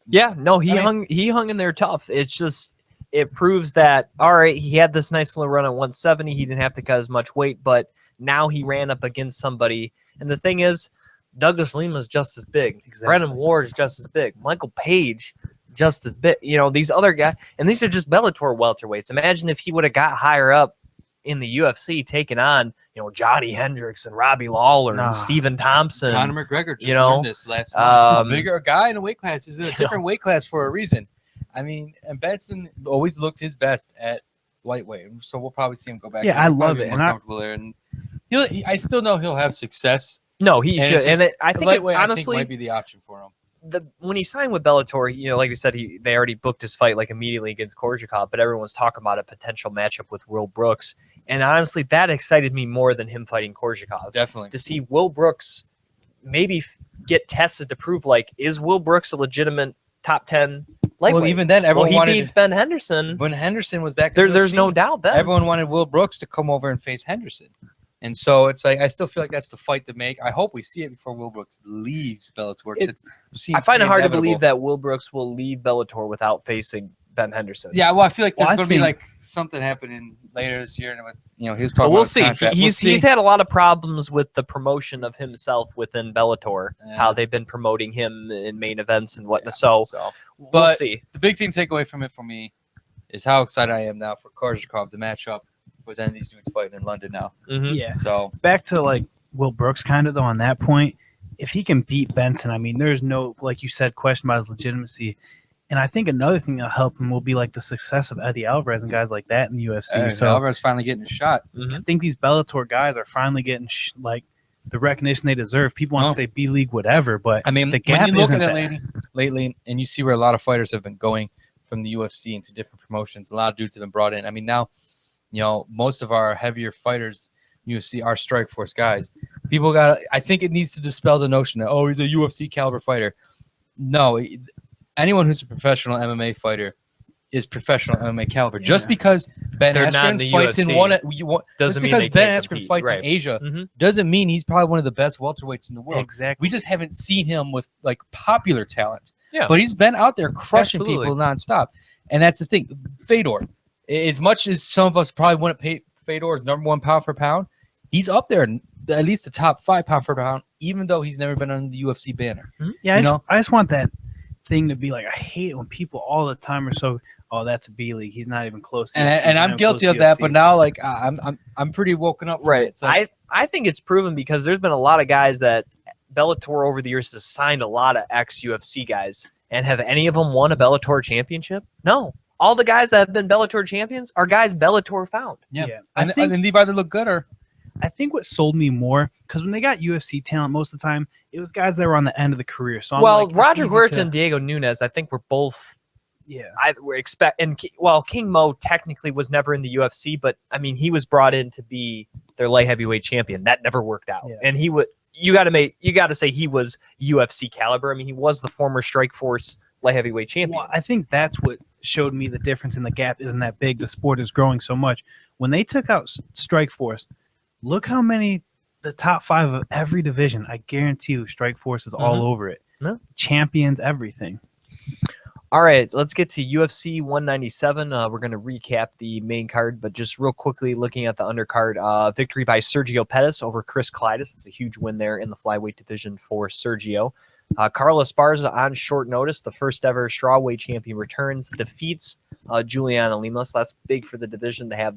Yeah, no, he hung in there tough. It's just, it proves that, all right, he had this nice little run at 170. He didn't have to cut as much weight, but now he ran up against somebody. And the thing is, Douglas Lima's just as big. Exactly. Brennan Ward's just as big. Michael Page just as big. You know, these other guys, and these are just Bellator welterweights. Imagine if he would have got higher up in the UFC, taking on, you know, Johnny Hendricks and Robbie Lawler and Stephen Thompson. Conor McGregor just you know, learned this last month. Bigger guy in a weight class is in a different weight class for a reason. I mean, and Benson always looked his best at lightweight, so we'll probably see him go back. Yeah, I love it, more comfortable there, and I still know he'll have success. No, he should, and I think it's, honestly might be the option for him. When he signed with Bellator, you know, like we said, they already booked his fight like immediately against Korjikov, but everyone was talking about a potential matchup with Will Brooks. And honestly, that excited me more than him fighting Korjikov. Definitely. To see Will Brooks maybe get tested to prove, like, is Will Brooks a legitimate top 10 lightweight? Well, even then, everyone he beats Ben Henderson. When Henderson was back there's no doubt that. Everyone wanted Will Brooks to come over and face Henderson. And so it's like, I still feel like that's the fight to make. I hope we see it before Will Brooks leaves Bellator. I find it hard to believe that Will Brooks will leave Bellator without facing Ben Henderson. Yeah, well, I feel like there's going to be like something happening later this year. And you know, he was talking. But we'll about see. He's had a lot of problems with the promotion of himself within Bellator. Yeah. How they've been promoting him in main events and whatnot. Yeah, so we'll see. The big thing to take away from it for me is how excited I am now for Korjikov to match up with then these dudes fighting in London now. Mm-hmm. Yeah. So back to like Will Brooks, kind of though on that point, if he can beat Benson, I mean, there's no, like you said, question about his legitimacy. And I think another thing that'll help him will be like the success of Eddie Alvarez and guys like that in the UFC. So Alvarez finally getting a shot. I think these Bellator guys are finally getting like the recognition they deserve. People want to say B League, whatever, but I mean, the gap when you look isn't at it lately, and you see where a lot of fighters have been going from the UFC into different promotions. A lot of dudes have been brought in. I mean, now, you know, most of our heavier fighters, UFC, are Strikeforce guys. People I think it needs to dispel the notion that, oh, he's a UFC caliber fighter. No, anyone who's a professional MMA fighter is professional MMA caliber. Yeah. Just because Ben Askren fights in doesn't mean Ben Askren fights in Asia doesn't mean he's probably one of the best welterweights in the world. Exactly. We just haven't seen him with like popular talent. Yeah. But he's been out there crushing people nonstop. And that's the thing. Fedor, as much as some of us probably wouldn't pay Fedor as number one pound for pound, he's up there, at least the top 5 pound for pound, even though he's never been on the UFC banner. Yeah, I just want that thing to be like, I hate it when people all the time are so, oh, that's a B League. He's not even close to and I'm guilty of that, but now like I'm pretty woken up. Right. It. Like, I think it's proven because there's been a lot of guys that Bellator over the years has signed a lot of ex-UFC guys. And have any of them won a Bellator championship? No. All the guys that have been Bellator champions are guys Bellator found. Yeah. And they've either look good or... I think what sold me more, because when they got UFC talent, most of the time, it was guys that were on the end of the career. So Roger Huerta and Diego Nunes, I think, were both... Yeah. King Mo technically was never in the UFC, but, I mean, he was brought in to be their light heavyweight champion. That never worked out. Yeah. And he would... You got to say he was UFC caliber. I mean, he was the former Strikeforce light heavyweight champion. Well, I think that's what showed me the difference, and the gap isn't that big. The sport is growing so much. When they took out Strikeforce, look how many the top 5 of every division. I guarantee you, Strikeforce is all over it. Yeah. Champions, everything. All right, let's get to UFC 197. We're going to recap the main card, but just real quickly looking at the undercard, victory by Sergio Pettis over Chris Kleidas. It's a huge win there in the flyweight division for Sergio. Carlos Esparza on short notice, the first ever strawweight champion returns, defeats Juliana Lima. So that's big for the division to have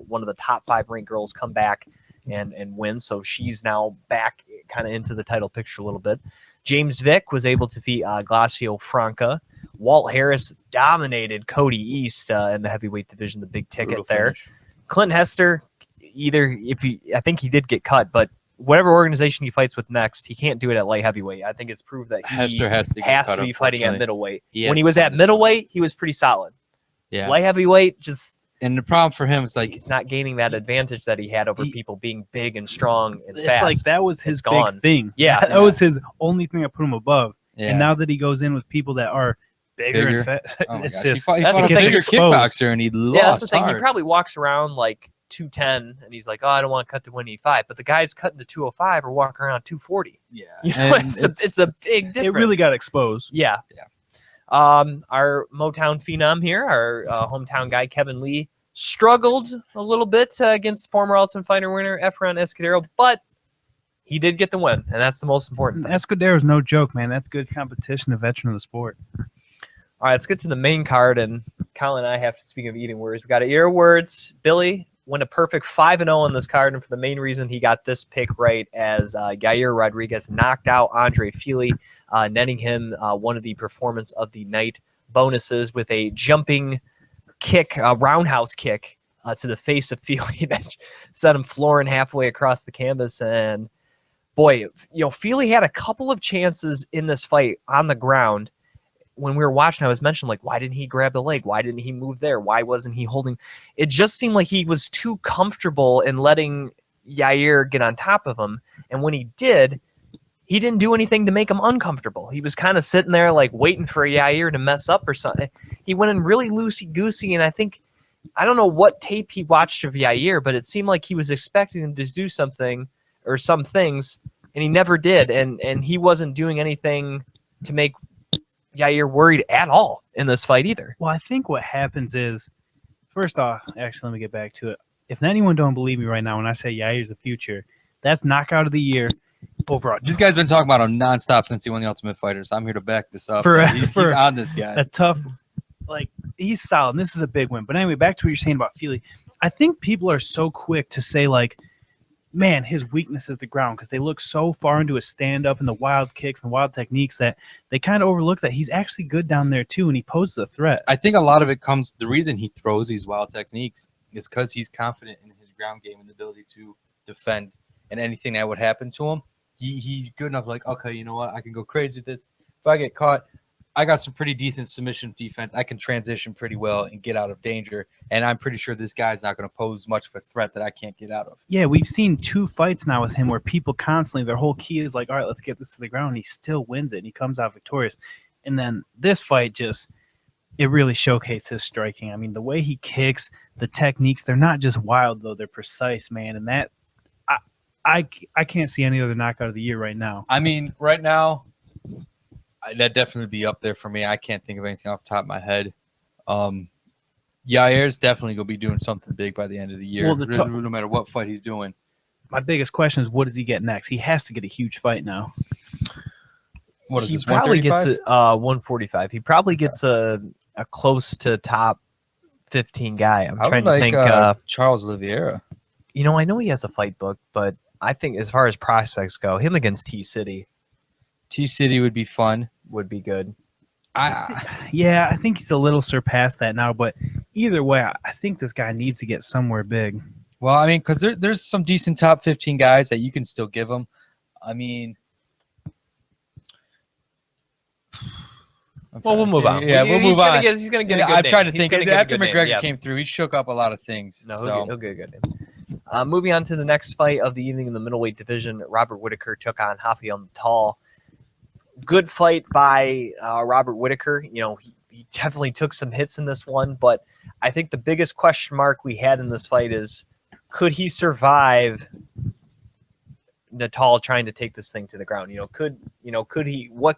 one of the top 5 ranked girls come back and win. So she's now back kind of into the title picture a little bit. James Vick was able to defeat Glacio Franca. Walt Harris dominated Cody East in the heavyweight division, the big ticket there. Clint Hester, I think he did get cut, but whatever organization he fights with next, he can't do it at light heavyweight. I think it's proved that Hester has to be fighting at middleweight. When he was at middleweight, he was pretty solid. Yeah. Light heavyweight, just... And the problem for him is like he's not gaining that advantage that he had over people being big and strong and fast. It's like that was his big thing. Yeah. That was his only thing that put him above. Yeah. And now that he goes in with people that are bigger. And fat, it's just... He fought a bigger kickboxer and he lost. Yeah, that's the thing. He probably walks around like 210 and he's like, oh, I don't want to cut to 185. But the guys cutting to 205 are walking around 240. Yeah. You know, it's a big difference. It really got exposed. Yeah. Our Motown phenom here, our hometown guy, Kevin Lee, struggled a little bit against former Ultimate Fighter winner Efrain Escudero, but he did get the win, and that's the most important thing. Escudero is no joke, man. That's good competition, a veteran of the sport. All right, let's get to the main card, and Colin and I have to speak of eating words. We got to ear words. Billy went a perfect 5-0 on this card, and for the main reason he got this pick right, as Yair Rodriguez knocked out Andre Fili, netting him one of the performance of the night bonuses with a jumping kick, a roundhouse kick to the face of Fili that sent him flooring halfway across the canvas. And boy, Fili had a couple of chances in this fight on the ground. When we were watching, I was mentioning, like, why didn't he grab the leg? Why didn't he move there? Why wasn't he holding? It just seemed like he was too comfortable in letting Yair get on top of him. And when he did, he didn't do anything to make him uncomfortable. He was kind of sitting there, like, waiting for Yair to mess up or something. He went in really loosey-goosey, and I don't know what tape he watched of Yair, but it seemed like he was expecting him to do something or some things, and he never did. And he wasn't doing anything to make Yair worried at all in this fight either. Well, I think what happens is, first off, actually, let me get back to it. If anyone don't believe me right now when I say Yair's the future, that's knockout of the year overall. This guy's been talking about him nonstop since he won the Ultimate Fighter, so I'm here to back this up. He's on this guy. A tough, like, he's solid. And this is a big win. But anyway, back to what you're saying about Fili. I think people are so quick to say, like, man, his weakness is the ground, because they look so far into his stand-up and the wild kicks and wild techniques that they kind of overlook that he's actually good down there too, and he poses a threat. I think a lot of it comes, the reason he throws these wild techniques is because he's confident in his ground game and the ability to defend, and anything that would happen to him, he's good enough, like, okay, you know what, I can go crazy with this. If I get caught, I got some pretty decent submission defense. I can transition pretty well and get out of danger. And I'm pretty sure this guy's not going to pose much of a threat that I can't get out of. Yeah, we've seen 2 fights now with him where people constantly, their whole key is like, all right, let's get this to the ground. And he still wins it, and he comes out victorious. And then this fight it really showcased his striking. I mean, the way he kicks, the techniques, they're not just wild, though. They're precise, man. And that, I can't see any other knockout of the year right now. I mean, right now, that'd definitely be up there for me. I can't think of anything off the top of my head. Yair's definitely going to be doing something big by the end of the year, no matter what fight he's doing. My biggest question is, what does he get next? He has to get a huge fight now. What is he this, probably 135? gets 145. He probably gets a close to top 15 guy. I'm trying to think. Charles Oliveira. I know he has a fight book, but I think as far as prospects go, him against T-City. T-City would be fun. Would be good. Yeah, I think he's a little surpassed that now, but either way, I think this guy needs to get somewhere big. Well, I mean, because there's some decent top 15 guys that you can still give him. I mean, well, we'll move on. Yeah, we'll move on. He's going to get a good I'm name. trying to think. After McGregor name, came through, he shook up a lot of things. No, so. he'll get a good name. Moving on to the next fight of the evening in the middleweight division, Robert Whittaker took on Rafael Natal. Good fight by Robert Whittaker. He definitely took some hits in this one, but I think the biggest question mark we had in this fight is, could he survive Natal trying to take this thing to the ground? What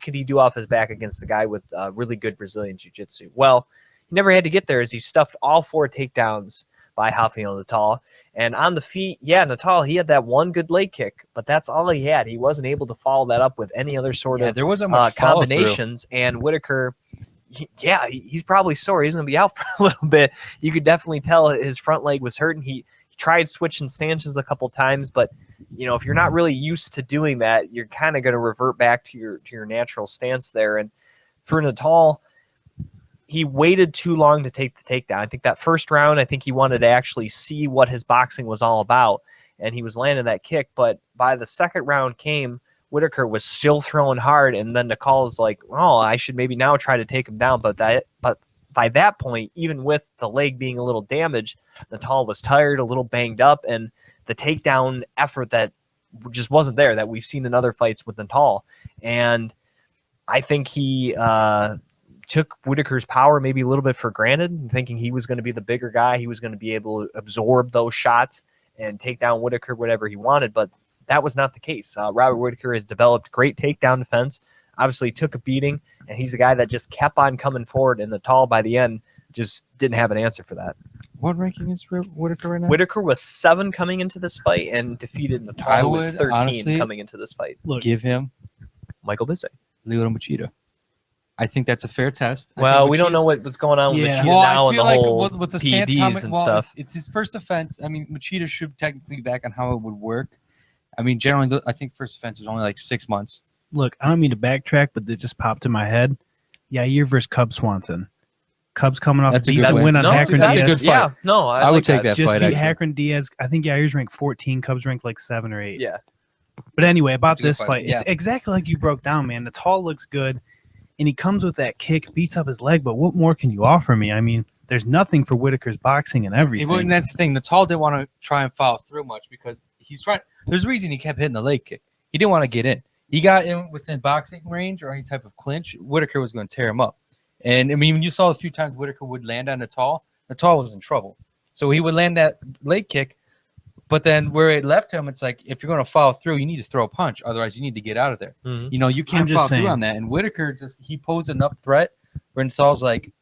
could he do off his back against the guy with really good Brazilian jiu-jitsu? Well, he never had to get there, as he stuffed all 4 takedowns by Rafael Natal. And on the feet, Natal, he had that one good leg kick, but that's all he had. He wasn't able to follow that up with any other sort of there wasn't much combinations. And Whittaker, he's probably sore. He's going to be out for a little bit. You could definitely tell his front leg was hurting. He tried switching stances a couple times, but if you're not really used to doing that, you're kind of going to revert back to your natural stance there. And for Natal, he waited too long to take the takedown. I think that first round, he wanted to actually see what his boxing was all about, and he was landing that kick. But by the second round came, Whittaker was still throwing hard, and then Natal's like, oh, I should maybe now try to take him down. But by that point, even with the leg being a little damaged, Natal was tired, a little banged up, and the takedown effort that just wasn't there that we've seen in other fights with Natal. And I think he took Whittaker's power maybe a little bit for granted, thinking he was going to be the bigger guy. He was going to be able to absorb those shots and take down Whittaker whatever he wanted, but that was not the case. Robert Whittaker has developed great takedown defense, obviously took a beating, and he's a guy that just kept on coming forward, and Natal by the end just didn't have an answer for that. What ranking is Whitaker right now? Whitaker was 7 coming into this fight and defeated Natal, who was 13 honestly coming into this fight. Look, Give him Michael Bisping. Lyoto Machida. I think that's a fair test. Well, we don't know what's going on with Yeah. Machida Well, now I and feel the like whole with the stance, PEDs and stuff. It's his first offense. I mean, Machida should technically be back on how it would work. I mean, generally, I think first offense is only like 6 months. look, I don't mean to backtrack, but it just popped in my head. Yair versus Cub Swanson. Cubs coming off That's a a good decent win. win on No, Hackman that's a Diaz. good fight. Yeah, no, I would like take that Just fight. beat Actually. Hackman Diaz. I think Yair's ranked 14. Cubs ranked like 7 or 8. Yeah. But anyway, about That's a good this fight. fight, it's exactly like you broke down, man. Natal looks good, and he comes with that kick, beats up his leg. But what more can you offer me? I mean, there's nothing for Whitaker's boxing and everything. And that's the thing. Natal didn't want to try and follow through much because he's trying. There's a reason he kept hitting the leg kick. He didn't want to get in. He got in within boxing range or any type of clinch. Whitaker was going to tear him up. And I mean, when you saw a few times Whitaker would land on Natal was in trouble. So he would land that leg kick, but then where it left him, it's like if you're going to follow through, you need to throw a punch. Otherwise, you need to get out of there. Mhm. You know, you can't I'm just follow saying. through on that. And Whitaker he posed enough threat where Natal's like,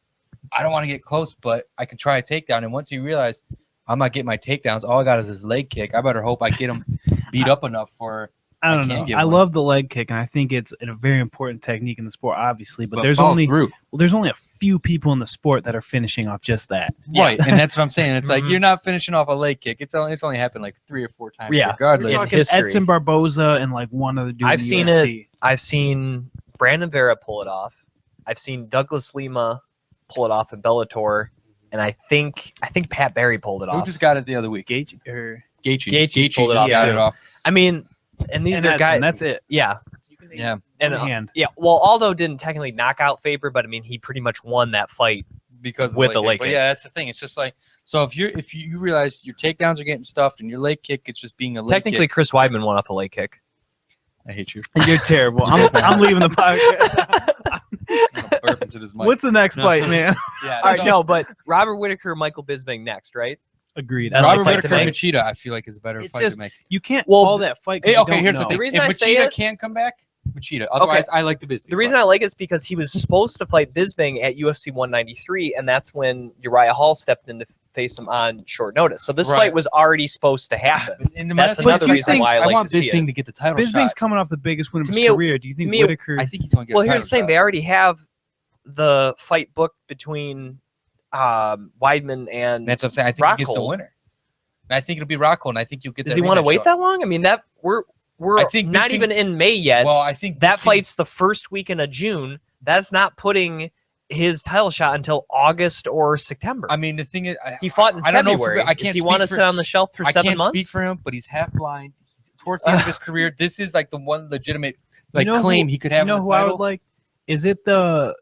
I don't want to get close, but I can try a takedown. And once he realized I'm not getting my takedowns, all I got is his leg kick. I better hope I get him beat up enough for. I don't can't know. get I one. love the leg kick, and I think it's a very important technique in the sport, obviously. But there's follow only through. there's only a few people in the sport that are finishing off just that. Right, and that's what I'm saying. It's like Mhm. you're not finishing off a leg kick. It's only happened like 3 or 4 times. Yeah. regardless. We're It's talking history. Edson Barboza and like one other dude. I've in the seen UFC. I've seen Brandon Vera pull it off. I've seen Douglas Lima pull it off in Bellator, and I think Pat Barry pulled it Who off. just got it the other week? Gage or Gaethje pulled it just off, got too. it off. I mean, and these and are Edson, guys. That's it. Yeah, Yeah, and hand. yeah. Well, Aldo didn't technically knock out Faber, but I mean, he pretty much won that fight. because of With the leg But kick. yeah, that's the thing. It's just like so if you realize your takedowns are getting stuffed and your leg kick is just being a leg Technically, kick. Chris Weidman won off a leg kick. I hate you. You're terrible. I'm leaving the podcast. I'm gonna burp into this mic. What's the next No. fight, man? Yeah, All right, so no, but Robert Whitaker, Michael Bisping next, right? Agreed. That's Robert my fight Whitaker tonight. and Machida, I feel like is a better It's fight just- to make. You can't Well, call that fight. 'cause Hey, you okay, don't here's the know. thing. The reason If I say Machida it- can't come back, Machida. Otherwise, I like the Bisping. The reason I like it is because he was supposed to fight Bisping at UFC 193, and that's when Uriah Hall stepped in to face him on short notice. So this Right. fight was already supposed to happen. And That's matter of another fact, reason why I like want to see Bisping it. to get the title Bisping's shot. coming off the biggest win of To his me, career. Do you think to me, Whitaker? I think he's going to get. Well, a here's the title thing: shot. they already have the fight booked between Weidman and. That's what I'm saying. I think he gets the Rockhold. winner. And I think it'll be Rockhold, and I think you'll get. Does that he want to rematch wait shot. that long? I mean, that we're I think not Bisping- even in May yet. Well, I think that Bisping- fight's the first weekend of June. That's not putting his title shot until August or September. I mean, the thing is, He fought in I don't know. February. I can't. Does he speak want to for- sit on the shelf for I 7 can't months? speak for him, but he's half blind. He's towards the end of his career. This is like the one legitimate like You know claim who- he could have You know in the who I title. would like? Is it the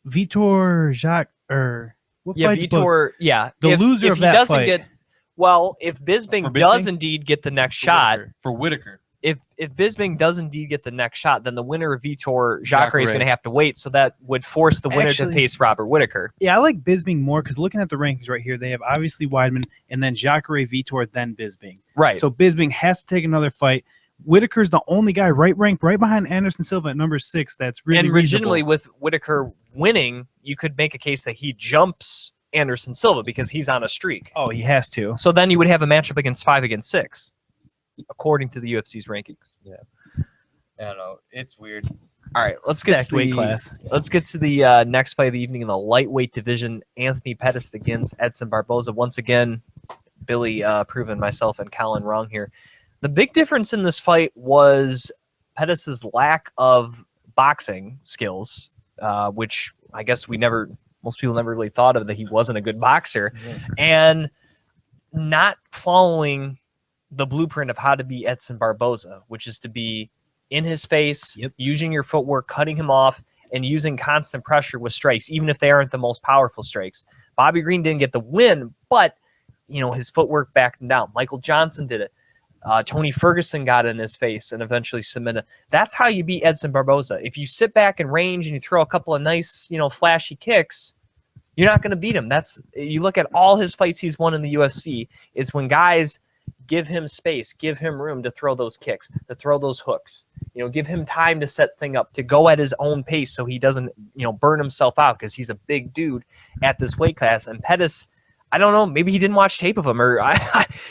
Vitor Jacques or what Yeah, fight's booked? Vitor. Yeah, The if, loser if of he that doesn't fight. get, well, if Bisping For does Bisping? indeed get the next For shot, Whitaker. For Whitaker. if Bisping does indeed get the next shot, then the winner of Vitor Jacare is Jacare. going to have to wait. So that would force the winner Actually- to face Robert Whitaker. Yeah, I like Bisping more because looking at the rankings right here, they have obviously Weidman and then Jacare, Vitor, then Bisping. Right. So Bisping has to take another fight. Whitaker's the only guy ranked right behind Anderson Silva at number 6. That's really and reasonable. legitimately, with Whitaker winning, you could make a case that he jumps Anderson Silva because he's on a streak. Oh, he has to. So then you would have a matchup against 5 against 6, according to the UFC's rankings. I don't know. It's weird. All right, let's get Stacked to weight the class. let's get to the next fight of the evening in the lightweight division. Anthony Pettis against Edson Barboza. Once again, Billy proving myself and Colin wrong here. The big difference in this fight was Pettis's lack of boxing skills, which I guess most people never really thought of, that he wasn't a good boxer, and not following the blueprint of how to be Edson Barboza, which is to be in his face, using your footwork, cutting him off, and using constant pressure with strikes, even if they aren't the most powerful strikes. Bobby Green didn't get the win, but his footwork backed him down. Michael Johnson did it. Tony Ferguson got in his face and eventually submitted. That's how you beat Edson Barboza. If you sit back and range and you throw a couple of nice, flashy kicks, you're not going to beat him. You look at all his fights he's won in the UFC. It's when guys give him space, give him room to throw those kicks, to throw those hooks. Give him time to set thing up, to go at his own pace so he doesn't, burn himself out, because he's a big dude at this weight class. And Pettis, I don't know. Maybe he didn't watch tape of him, or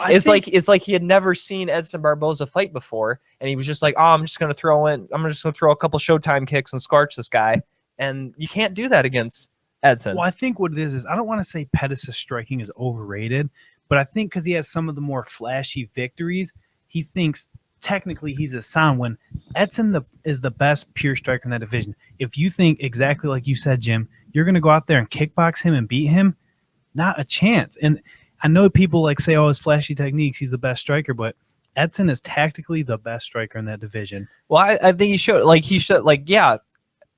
it's like he had never seen Edson Barboza fight before, and he was just like, "Oh, I'm just gonna throw a couple Showtime kicks and scorch this guy." And you can't do that against Edson. Well, I think what it is I don't want to say Pettis' striking is overrated, but I think because he has some of the more flashy victories, he thinks technically he's a sound when Edson is the best pure striker in that division. If you think exactly like you said, Jim, you're going to go out there and kickbox him and beat him, not a chance. And I know people like say, oh, his flashy techniques, he's the best striker, but Edson is tactically the best striker in that division. Well, I think yeah,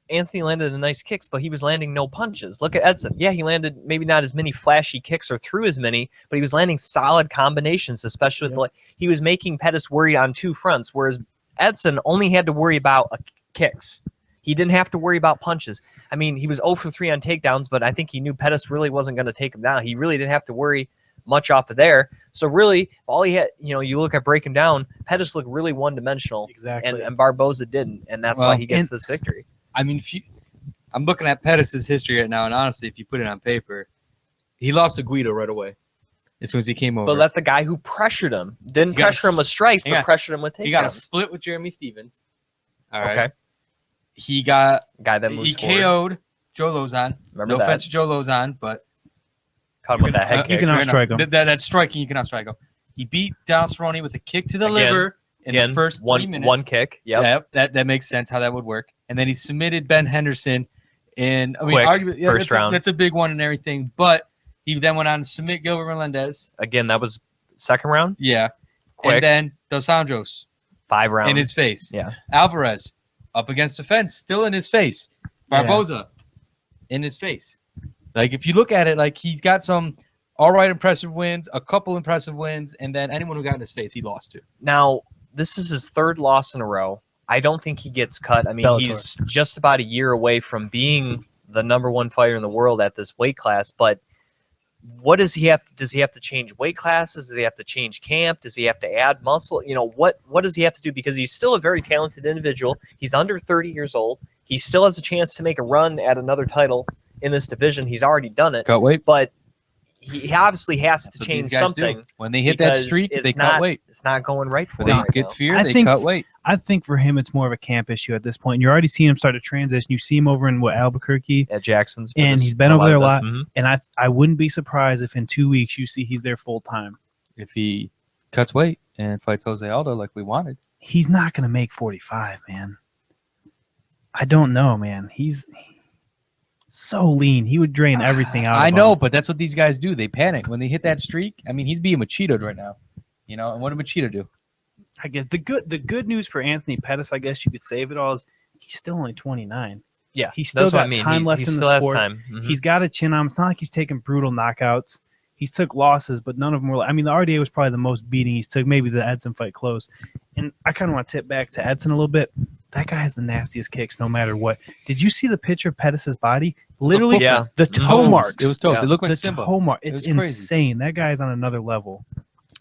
Anthony landed a nice kicks, but he was landing no punches. Look at Edson. Yeah, he landed maybe not as many flashy kicks or threw as many, but he was landing solid combinations, especially with he was making Pettis worry on two fronts, whereas Edson only had to worry about kicks. He didn't have to worry about punches. I mean, he was 0 for 3 on takedowns, but I think he knew Pettis really wasn't going to take him down. He really didn't have to worry much off of there. So really, all he had, you look at breaking down, Pettis looked really one-dimensional. Exactly. And Barboza didn't, and that's why he gets this victory. I mean, I'm looking at Pettis' history right now, and honestly, if you put it on paper, he lost to Guido right away as soon as he came over. But that's a guy who pressured him. Didn't pressure him with strikes, but pressured him with takedowns. He got a split with Jeremy Stevens. All right. Okay. He got guy that moves he KO'd Joe Lozon. Remember no offense to Joe Lozon, but caught him with that head kick. You can outstrike him. That's striking. You can outstrike him. He beat Donald Cerrone with a kick to the liver in the first 3 minutes. One kick. Yep. That makes sense how that would work. And then he submitted Ben Henderson in arguably first round. That's a big one and everything. But he then went on to submit Gilbert Melendez. Again, that was second round. Yeah. Quick. And then Dos Anjos 5 rounds in his face. Yeah. Alvarez up against the fence, still in his face. Barboza in his face. Like if you look at it, like he's got some all right impressive wins, a couple impressive wins, and then anyone who got in his face, he lost to. Now, this is his 3rd loss in a row. I don't think he gets cut. I mean, Bellator. He's just about a year away from being the #1 fighter in the world at this weight class, but what does he have? Does he have to change weight classes? Does he have to change camp? Does he have to add muscle? What does he have to do? Because he's still a very talented individual. He's under 30 years old. He still has a chance to make a run at another title in this division. He's already done it. Cut weight. But he obviously has to change something. Do. When they hit that streak, they cut weight. It's not going right for when him. They get fear, I they think, cut weight. I think for him, it's more of a camp issue at this point. You're already seeing him start to transition. You see him over in Albuquerque. At Jackson's. And he's been over there a lot. Mm-hmm. And I wouldn't be surprised if in 2 weeks you see he's there full time. If he cuts weight and fights Jose Aldo like we wanted. He's not going to make 45, man. I don't know, man. He's so lean. He would drain everything out. I of know, him. but that's what these guys do. They panic when they hit that streak. I mean, he's being Machito'd right now. And what did Machito do? I guess the good news for Anthony Pettis, I guess you could save it all, is he's still only 29. Yeah, he's still got time left in the sport. Mm-hmm. He's got a chin on him. It's not like he's taking brutal knockouts. He took losses, but none of them were. I mean, the RDA was probably the most beating he's took. Maybe the Edson fight close. And I kind of want to tip back to Edson a little bit. That guy has the nastiest kicks, no matter what. Did you see the picture of Pettis' body? Literally, the toe marks. It was toast. Yeah. It looked like the Simba. toe mark. It's insane. Crazy. That guy's on another level.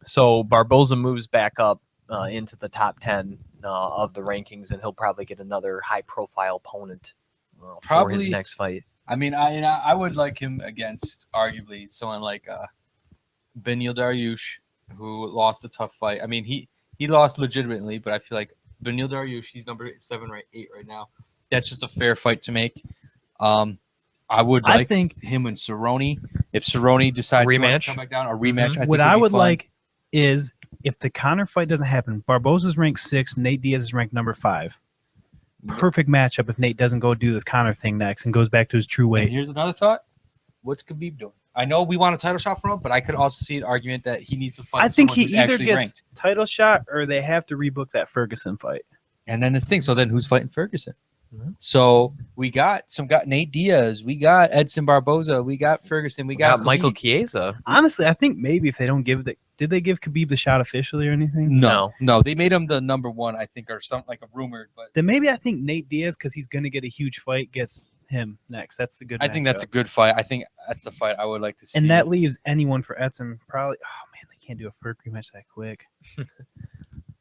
So Barboza moves back up into the top 10 of the rankings, and he'll probably get another high-profile opponent for his next fight. I mean, I would like him against arguably someone like Beneil Dariush, who lost a tough fight. I mean, he lost legitimately, but I feel like Beneil Dariush, he's number 7 or 8 right now. That's just a fair fight to make. I would like him and Cerrone. If Cerrone decides he wants to come back down, a rematch. Mm-hmm. What I would like is if the Conor fight doesn't happen, Barboza's ranked 6, Nate Diaz is ranked number 5. Perfect matchup if Nate doesn't go do this Conor thing next and goes back to his true weight. And here's another thought. What's Khabib doing? I know we want a title shot from him, but I could also see an argument that he needs to fight. I think he who's either actually gets ranked. title shot or they have to rebook that Ferguson fight. And then this thing. So then who's fighting Ferguson? Mm-hmm. So we got Nate Diaz, we got Edson Barboza, we got Ferguson, we got Michael Chiesa. Honestly, I think maybe if they don't give did they give Khabib the shot officially or anything? No, they made him the number 1, I think, or something like a rumor. But then maybe I think Nate Diaz, because he's going to get a huge fight, gets him next. That's a good. I think that's a good fight. I think that's the fight I would like to see. And that leaves anyone for Edson probably. Oh man, they can't do a Ferg rematch that quick.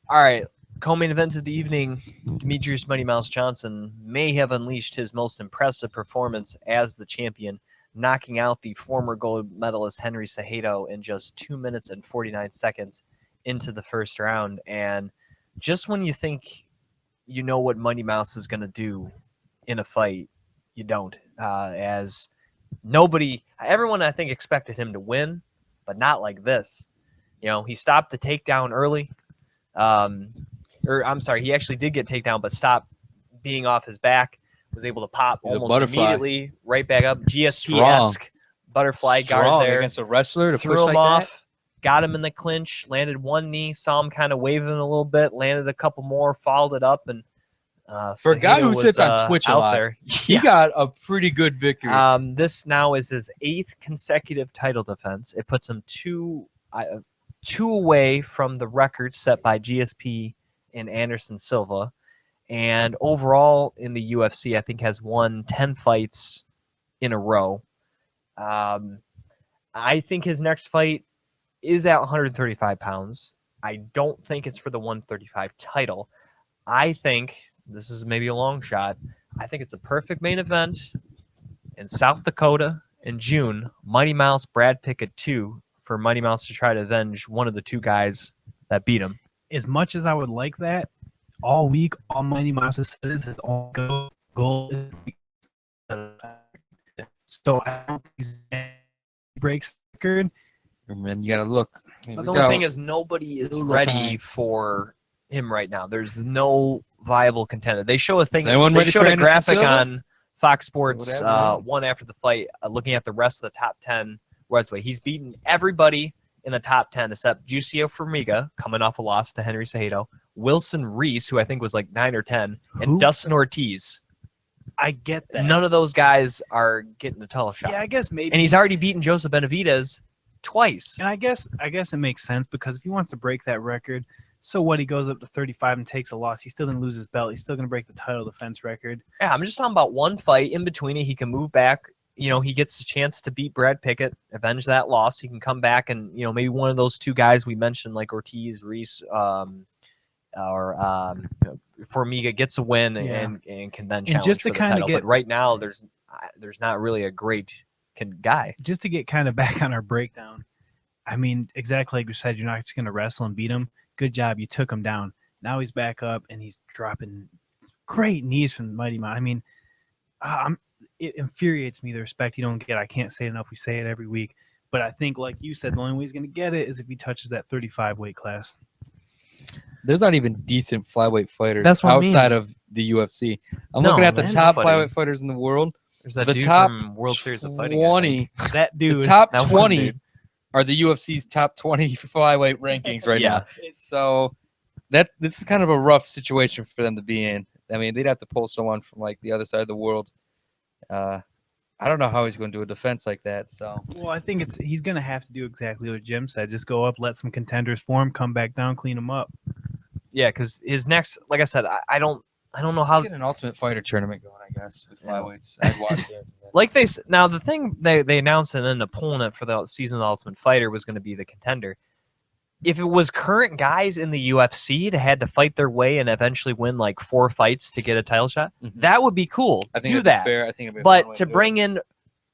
All right. Co-main event of the evening, Demetrius Mighty Mouse Johnson may have unleashed his most impressive performance as the champion knocking out the former gold medalist Henry Cejudo in just 2 minutes and 49 seconds into the first round. And just when you think you know what Mighty Mouse is going to do in a fight, you don't. As everyone I think expected him to win, but not like this. He stopped the takedown early. He actually did get takedown, but stopped being off his back. Was able to pop almost immediately right back up. GSP-esque butterfly guard there against a wrestler to threw push him like off. that. Got him in the clinch. Landed one knee. Saw him kind of waving a little bit. Landed a couple more. Followed it up, and for a guy who sits on Twitch a lot, there, he got a pretty good victory. This now is his 8th consecutive title defense. It puts him two away from the record set by GSP and Anderson Silva. And overall in the UFC, I think has won 10 fights in a row. I think his next fight is at 135 pounds. I don't think it's for the 135 title. I think, this is maybe a long shot, I think it's a perfect main event in South Dakota in June. Mighty Mouse, Brad Pickett 2 for Mighty Mouse to try to avenge one of the two guys that beat him. As much as I would like that, all week, all Mighty Mouse has said is his own goal. So I don't think he's breaks record. And then you got to look. But the only thing is nobody is ready for him right now. There's no viable contender. They show a thing. They showed a graphic on Fox Sports one after the fight, looking at the rest of the top 10 welterweight. He's beaten everybody in the top 10 except Juicio Formiga, coming off a loss to Henry Cejudo, Wilson Reese, who I think was like 9 or 10, and Dustin Ortiz. I get that. None of those guys are getting a title shot. Yeah, I guess maybe. And he's already beaten Joseph Benavidez twice. And I guess it makes sense because if he wants to break that record, so what? He goes up to 35 and takes a loss. He still didn't lose his belt. He's still going to break the title defense record. Yeah, I'm just talking about one fight in between it. He can move back. He gets a chance to beat Brad Pickett, avenge that loss. He can come back and, maybe one of those two guys we mentioned, like Ortiz, Reese, or Formiga gets a win and can then challenge just for to the kind title. of get, but right now, there's not really a great guy. Just to get kind of back on our breakdown, I mean, exactly like you said, you're not just going to wrestle and beat him. Good job. You took him down. Now he's back up, and he's dropping great knees from the Mighty Mouse. I mean, it infuriates me, the respect you don't get. I can't say it enough. We say it every week. But I think, like you said, the only way he's going to get it is if he touches that 35 weight class. There's not even decent flyweight fighters outside of the UFC. I'm looking at the top flyweight fighters in the world. There's that the dude top from World Series of Fighting. 20. That dude. The top 20 are the UFC's top 20 flyweight rankings right now. So this is kind of a rough situation for them to be in. I mean, they'd have to pull someone from like the other side of the world. I don't know how he's going to do a defense like that. So, well, I think he's going to have to do exactly what Jim said. Just go up, let some contenders form, come back down, clean them up. Yeah, because his next, like I said, I don't know how. Get an Ultimate Fighter tournament going, I guess, with flyweights. I'd watch it. Like now, the thing they announced an opponent for the season of the Ultimate Fighter was going to be the contender. If it was current guys in the UFC that had to fight their way and eventually win like 4 fights to get a title shot, that would be cool. I think do that. Fair. I think it'd be but to bring in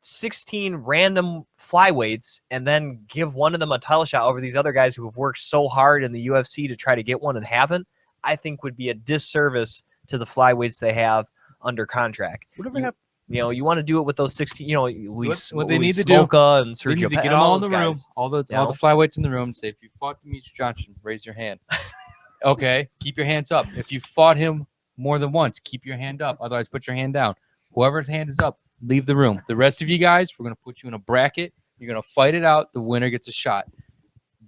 16 random flyweights and then give one of them a title shot over these other guys who have worked so hard in the UFC to try to get one and haven't, I think would be a disservice to the flyweights they have under contract. Whatever happened. You want to do it with those 16. What they need to do and Sergio, they need to get them all in the room, all the flyweights in the room, and say, if you fought Demetrius Johnson, raise your hand. Okay, keep your hands up. If you fought him more than once, keep your hand up. Otherwise, put your hand down. Whoever's hand is up, leave the room. The rest of you guys, we're going to put you in a bracket. You're going to fight it out. The winner gets a shot.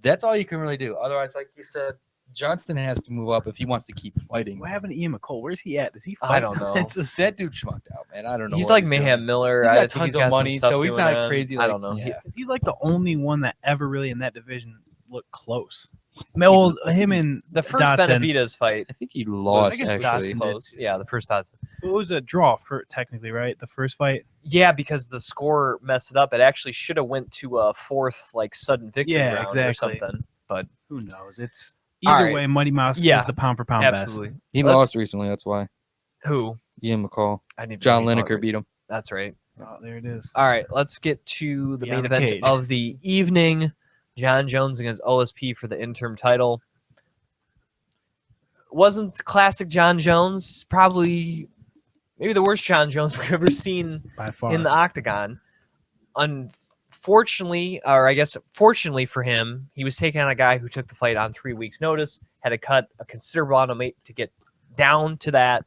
That's all you can really do. Otherwise, like you said, Johnson has to move up if he wants to keep fighting. What happened to Ian McCall? Where's he at? Does he fight? I don't know. That dude schmucked out, man. I don't know. He's like Mayhem Miller. He's got tons of money, so he's not crazy. I don't know. He's like the only one that ever really in that division looked close. Him and the first Dotson, Benavidez fight. I think he lost. Actually, close. Yeah, the first Dotson. It was a draw for technically, right? The first fight. Yeah, because the score messed it up. It actually should have went to a 4th like sudden victory round or something. But who knows? It's either way. Mighty Mouse is the pound for pound best. He lost recently. That's why. Who? Ian McCall. I didn't John Lineker beat him. That's right. Oh, there it is. All right, let's get to the main Beyond the event cage. of the evening. John Jones against OSP for the interim title. Wasn't classic John Jones. Probably maybe the worst John Jones we've ever seen By far. in the octagon. Unfortunately, or I guess fortunately for him, he was taking on a guy who took the fight on 3 weeks' notice, had to cut a considerable amount of weight to get down to that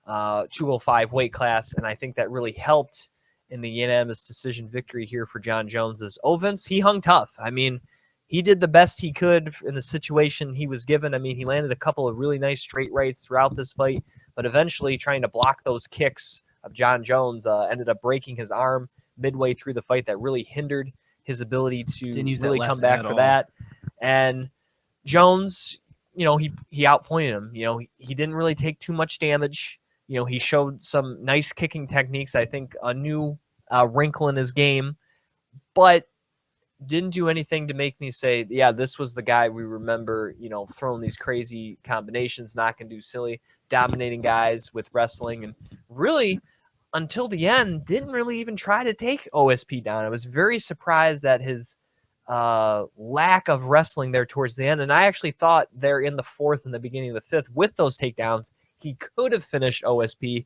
205 weight class, and I think that really helped in the unanimous decision victory here for John Jones's Vince, he hung tough. I mean, he did the best he could in the situation he was given. I mean, he landed a couple of really nice straight rights throughout this fight, but eventually trying to block those kicks of John Jones ended up breaking his arm midway through the fight. That really hindered his ability to really come back for that. And Jones, you know, he outpointed him. You know, he didn't really take too much damage. You know, he showed some nice kicking techniques. I think a new wrinkle in his game, but didn't do anything to make me say, yeah, this was the guy we remember, you know, throwing these crazy combinations, not going to do silly, dominating guys with wrestling. And really, until the end, didn't really even try to take OSP down. I was very surprised at his lack of wrestling there towards the end. And I actually thought there in the fourth and the beginning of the fifth, with those takedowns, he could have finished OSP.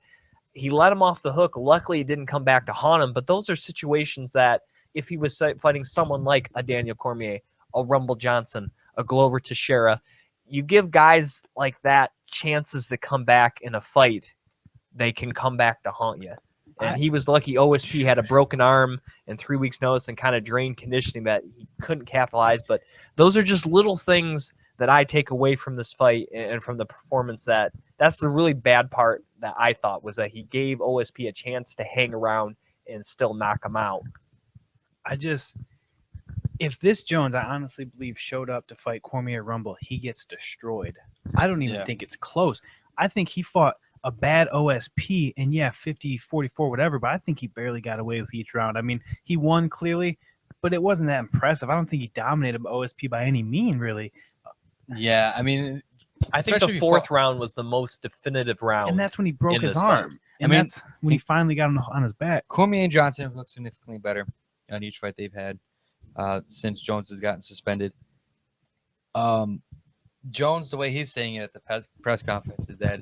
He let him off the hook. Luckily, it didn't come back to haunt him. But those are situations that if he was fighting someone like a Daniel Cormier, a Rumble Johnson, a Glover Teixeira, you give guys like that chances to come back in a fight, they can come back to haunt you. And he was lucky OSP had a broken arm and 3 weeks notice and kind of drained conditioning that he couldn't capitalize. But those are just little things that I take away from this fight and from the performance. That's the really bad part that I thought, was that he gave OSP a chance to hang around and still knock him out. If this Jones, I honestly believe, showed up to fight Cormier Rumble, he gets destroyed. I don't even think it's close. I think he fought a bad OSP, and 50-44, whatever, but I think he barely got away with each round. I mean, he won clearly, but it wasn't that impressive. I don't think he dominated OSP by any mean, really. Yeah, I mean, I think the fourth round was the most definitive round. And that's when he broke his arm. Fight. And that's when he finally got him on his back. Cormier and Johnson have looked significantly better on each fight they've had since Jones has gotten suspended. Jones, the way he's saying it at the press conference is that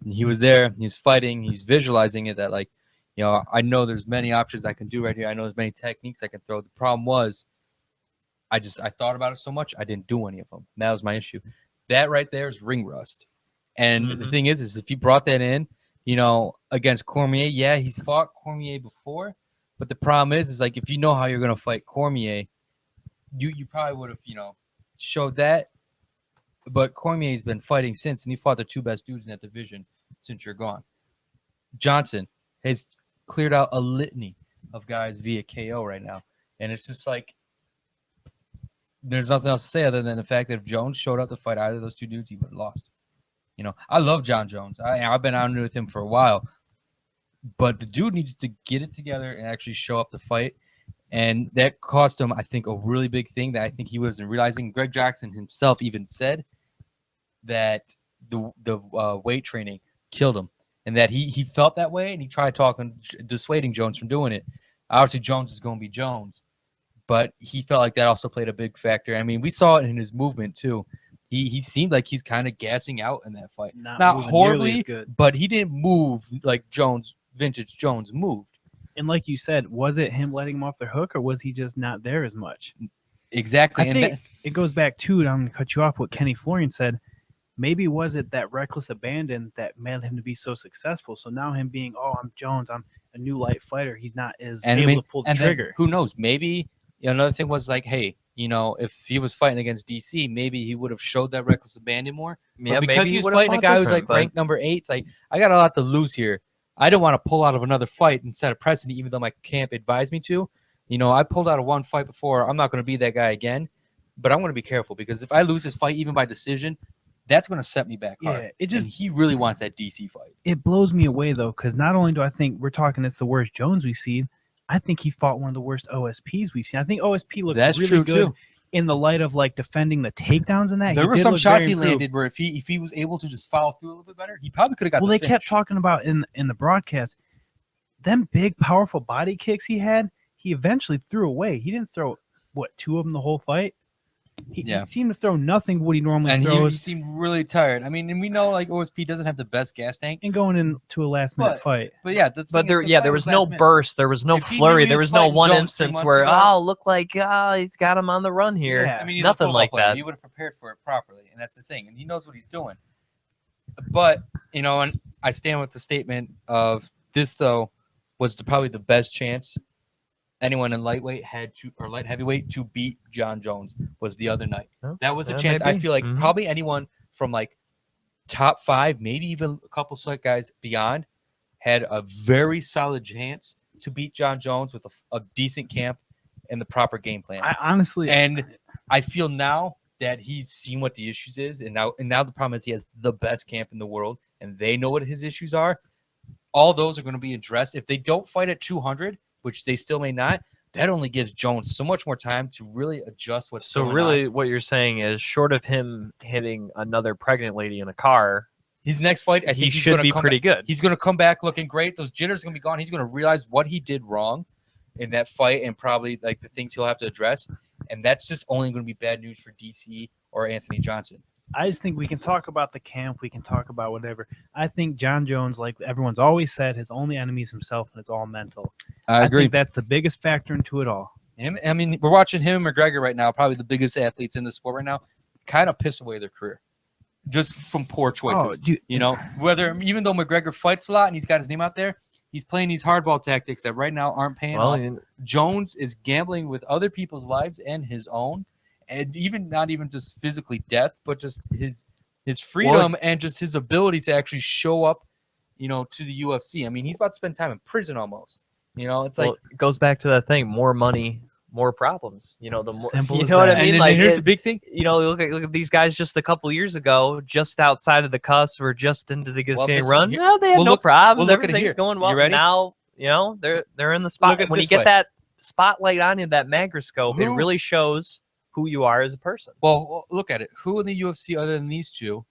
he was there, he's fighting, he's visualizing it, that, like, you know, I know there's many options I can do right here. I know there's many techniques I can throw. The problem was I thought about it so much, I didn't do any of them. That was my issue. That right there is ring rust. And the thing is if he brought that in, you know, against Cormier, he's fought Cormier before, but the problem is like, if you know how you're going to fight Cormier, you probably would have, you know, showed that. But Cormier's been fighting since, and he fought the two best dudes in that division since you're gone. Johnson has cleared out a litany of guys via KO right now. And it's just like, there's nothing else to say other than the fact that if Jones showed up to fight either of those two dudes, he would have lost. You know, I love John Jones. I've been on with him for a while. But the dude needs to get it together and actually show up to fight. And that cost him, I think, a really big thing that I think he wasn't realizing. Greg Jackson himself even said that the weight training killed him, and that he felt that way, and he tried dissuading Jones from doing it. Obviously, Jones is going to be Jones, but he felt like that also played a big factor. I mean, we saw it in his movement too. He seemed like he's kind of gassing out in that fight. Not horribly, but he didn't move like vintage Jones moved. And like you said, was it him letting him off the hook, or was he just not there as much? Exactly. I think it goes back to, and I'm going to cut you off, what Kenny Florian said. Maybe was it that reckless abandon that made him to be so successful? So now him being, I'm Jones, I'm a new light fighter, he's not as able to pull the trigger. Who knows? Maybe, you know, another thing was like, hey, you know, if he was fighting against DC, maybe he would have showed that reckless abandon more. Yeah, but because he was fighting a guy who's like ranked number 8, it's like, I got a lot to lose here. I don't want to pull out of another fight and set a precedent, even though my camp advised me to. You know, I pulled out of one fight before. I'm not going to be that guy again. But I'm going to be careful, because if I lose this fight, even by decision, that's going to set me back hard. And he really wants that DC fight. It blows me away, though, because not only do I think we're talking it's the worst Jones we've seen, I think he fought one of the worst OSPs we've seen. I think OSP looked really good too, in the light of like defending the takedowns and that. There were some shots he landed where if he was able to just follow through a little bit better, he probably could have got the finish. Kept talking about in the broadcast, them big, powerful body kicks he had, he eventually threw away. He didn't throw, what, 2 of them the whole fight? He seemed to throw nothing what he normally throws. He seemed really tired. I mean, and we know like OSP doesn't have the best gas tank. And going into a last-minute fight. But yeah, there was no burst. There was no flurry. There was no one instance where, look like he's got him on the run here. Yeah. I mean, nothing like that. He would have prepared for it properly, and that's the thing. And he knows what he's doing. But, you know, and I stand with the statement of this, though, was probably the best chance anyone in lightweight had to, or light heavyweight, to beat John Jones was the other night. That was a chance. Maybe. I feel like probably anyone from like top 5, maybe even a couple select guys beyond, had a very solid chance to beat John Jones with a decent camp and the proper game plan. I feel now that he's seen what the issues is, and now the problem is he has the best camp in the world, and they know what his issues are. All those are going to be addressed. If they don't fight at 200, which they still may not, that only gives Jones so much more time to really adjust what's going on. So really what you're saying is, short of him hitting another pregnant lady in a car, his next fight, I think he should be pretty good. He's going to come back looking great. Those jitters are going to be gone. He's going to realize what he did wrong in that fight and probably like the things he'll have to address. And that's just only going to be bad news for DC or Anthony Johnson. I just think we can talk about the camp. We can talk about whatever. I think John Jones, like everyone's always said, his only enemy is himself, and it's all mental. I agree. think that's the biggest factor into it all. I mean, we're watching him and McGregor right now, probably the biggest athletes in the sport right now, kind of piss away their career just from poor choices. You know, even though McGregor fights a lot and he's got his name out there, he's playing these hardball tactics that right now aren't paying off. Jones is gambling with other people's lives and his own. And not even just physically death, but just his freedom and just his ability to actually show up, you know, to the UFC. I mean, he's about to spend time in prison almost. You know, it's like it goes back to that thing: more money, more problems. You know, the more Simple you as know what that. I mean. And Like here's the big thing. You know, look at these guys just a couple years ago, just outside of the cusp or just into the getting run. No, they had no problems. Everything's going well. You ready? Now, you know, they're in the spot. When you get that spotlight on you, that microscope, it really shows who you are as a person. Well, look at it. Who in the UFC other than these two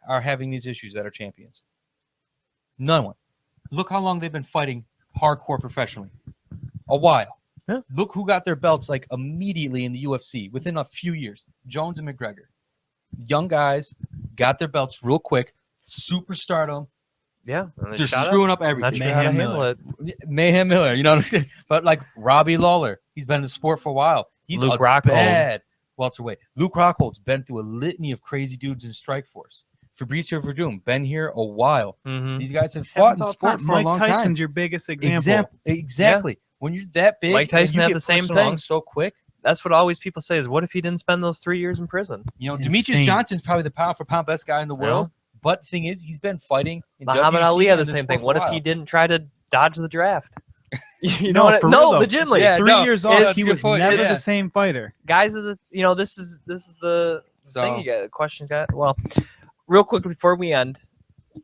are having these issues that are champions? No one. Look how long they've been fighting hardcore professionally. A while. Yeah. Look who got their belts like immediately in the UFC within a few years. Jones and McGregor. Young guys got their belts real quick. Superstardom. Yeah. They're screwing up everything. Not sure how to handle it. Mayhem Miller. You know what I'm saying? But like Robbie Lawler, he's been in the sport for a while. He's Luke a Rockhold. bad welterweight. Luke Rockhold's been through a litany of crazy dudes in Strikeforce. Fabricio Verdum, been here a while. These guys have fought in the sport for a long time. Mike Tyson's your biggest example. Exactly. Yeah. When you're that big, Mike Tyson had the same thing so quick. That's what always people say is, what if he didn't spend those 3 years in prison? You know, Demetrius Johnson's probably the pound for pound best guy in the world. But the thing is, he's been fighting. Muhammad Ali had the same thing. What if he didn't try to dodge the draft? You know what? No, legitimately. Yeah, 3 years off, he was never the same fighter. Guys are the, you know, this is the thing you get. Question got. Well, real quick before we end,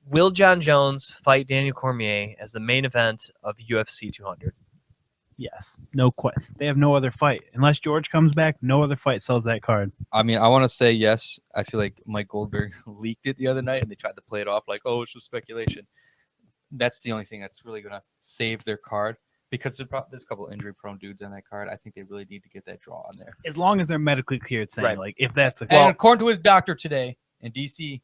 will John Jones fight Daniel Cormier as the main event of UFC 200? Yes, no question. They have no other fight unless George comes back. No other fight sells that card. I mean, I want to say yes. I feel like Mike Goldberg leaked it the other night, and they tried to play it off like, oh, it's just speculation. That's the only thing that's really going to save their card because there's a couple injury-prone dudes on that card. I think they really need to get that draw on there. As long as they're medically cleared, saying like if that's a and according to his doctor today in DC,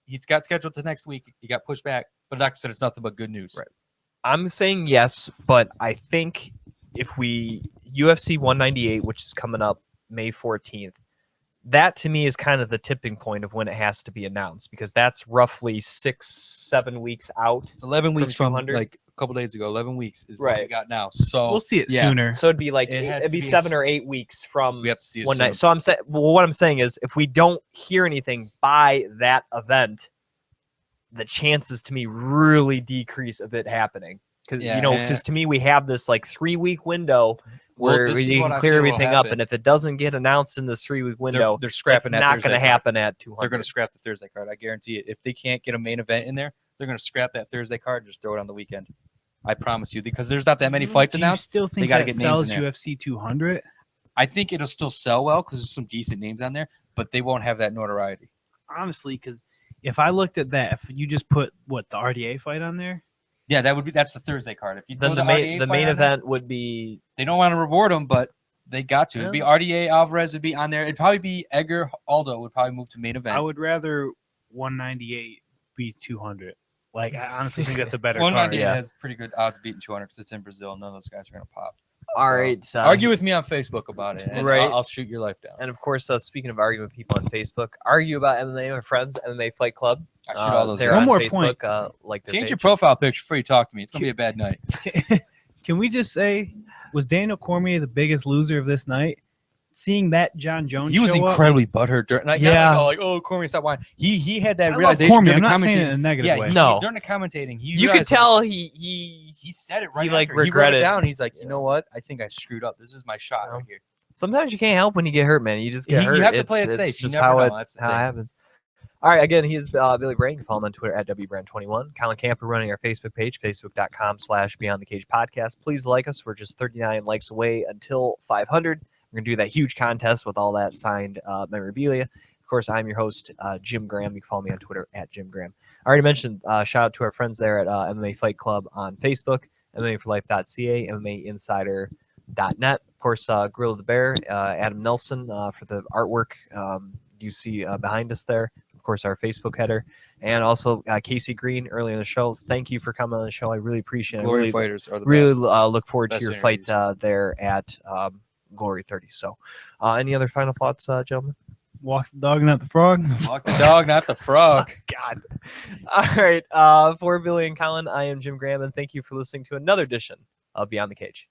he's got scheduled to next week. He got pushed back, but the doctor said it's nothing but good news. Right. I'm saying yes, but I think if UFC 198, which is coming up May 14th, that to me is kind of the tipping point of when it has to be announced because that's roughly 6-7 weeks out. It's 11 weeks from like a couple days ago. 11 weeks is what we got now. So we'll see it sooner. So it'd be like it'd be 7 or 8 weeks from we have to see it one night. So I'm saying, well, what I'm saying is, if we don't hear anything by that event, the chances to me really decrease of it happening. Because because to me we have this like 3-week window where we can clear everything up, and if it doesn't get announced in this 3-week window, they're scrapping. It's not going to happen at 200. They're going to scrap the Thursday card. I guarantee it. If they can't get a main event in there, they're going to scrap that Thursday card and just throw it on the weekend. I promise you, because there's not that many fights announced. Do you still think that sells UFC 200? I think it'll still sell well because there's some decent names on there, but they won't have that notoriety. Honestly, because if I looked at that, if you just put the RDA fight on there, Yeah, that's the Thursday card. If you Then throw the main RDA event would be. they don't want to reward him, but they got to. It'd be RDA, Alvarez would be on there. It'd probably be Edgar Aldo would probably move to main event. I would rather 198 be 200. Like, I honestly think that's a better card. 198 Yeah. has pretty good odds of beating 200 because it's in Brazil. None of those guys are going to pop. All right. So, argue with me on Facebook about it, and Right. I'll shoot your life down. And of course, speaking of arguing with people on Facebook, argue about MMA with friends, MMA Fight Club. I shoot all those They're guys. One on more Facebook, point. like their Change your page. profile picture before you talk to me. It's going to be a bad night. Can we just say, was Daniel Cormier the biggest loser of this night? Seeing that John Jones He was show incredibly butthurt during. Yeah. Like, Cormier, stop whining. He had that I love realization Cormier. during I'm the not saying it in commentating. a negative Yeah, way. No. during the commentating, You could realized, tell he said it right. he, like, after. He wrote regretted. it down. He's like, you know what? I think I screwed up. This is my shot right here. Sometimes you can't help when you get hurt, man. You just get hurt. You have to play it safe. It's You just never how know. it That's the how it thing. happens. All right, again, he's Billy Brant. You can follow him on Twitter at WBrand21. Colin Camper running our Facebook page, facebook.com/Beyond the Cage Podcast. Please like us. We're just 39 likes away until 500. We're going to do that huge contest with all that signed memorabilia. Of course, I'm your host, Jim Gramm. You can follow me on Twitter at Jim Gramm. I already mentioned, shout out to our friends there at MMA Fight Club on Facebook, MMAforlife.ca, MMAinsider.net. Of course, Grill of the Bear, Adam Nelson for the artwork you see behind us there. Of course, our Facebook header. And also Casey Greene earlier in the show. Thank you for coming on the show. I really appreciate it. Glory Really, fighters are the really best. look forward to Best your fight interviews. there at Glory 30. So any other final thoughts, gentlemen? Walk the dog, not the frog. Walk the dog, not the frog. God. All right. For Billy and Colin, I am Jim Gramm, and thank you for listening to another edition of Beyond the Cage.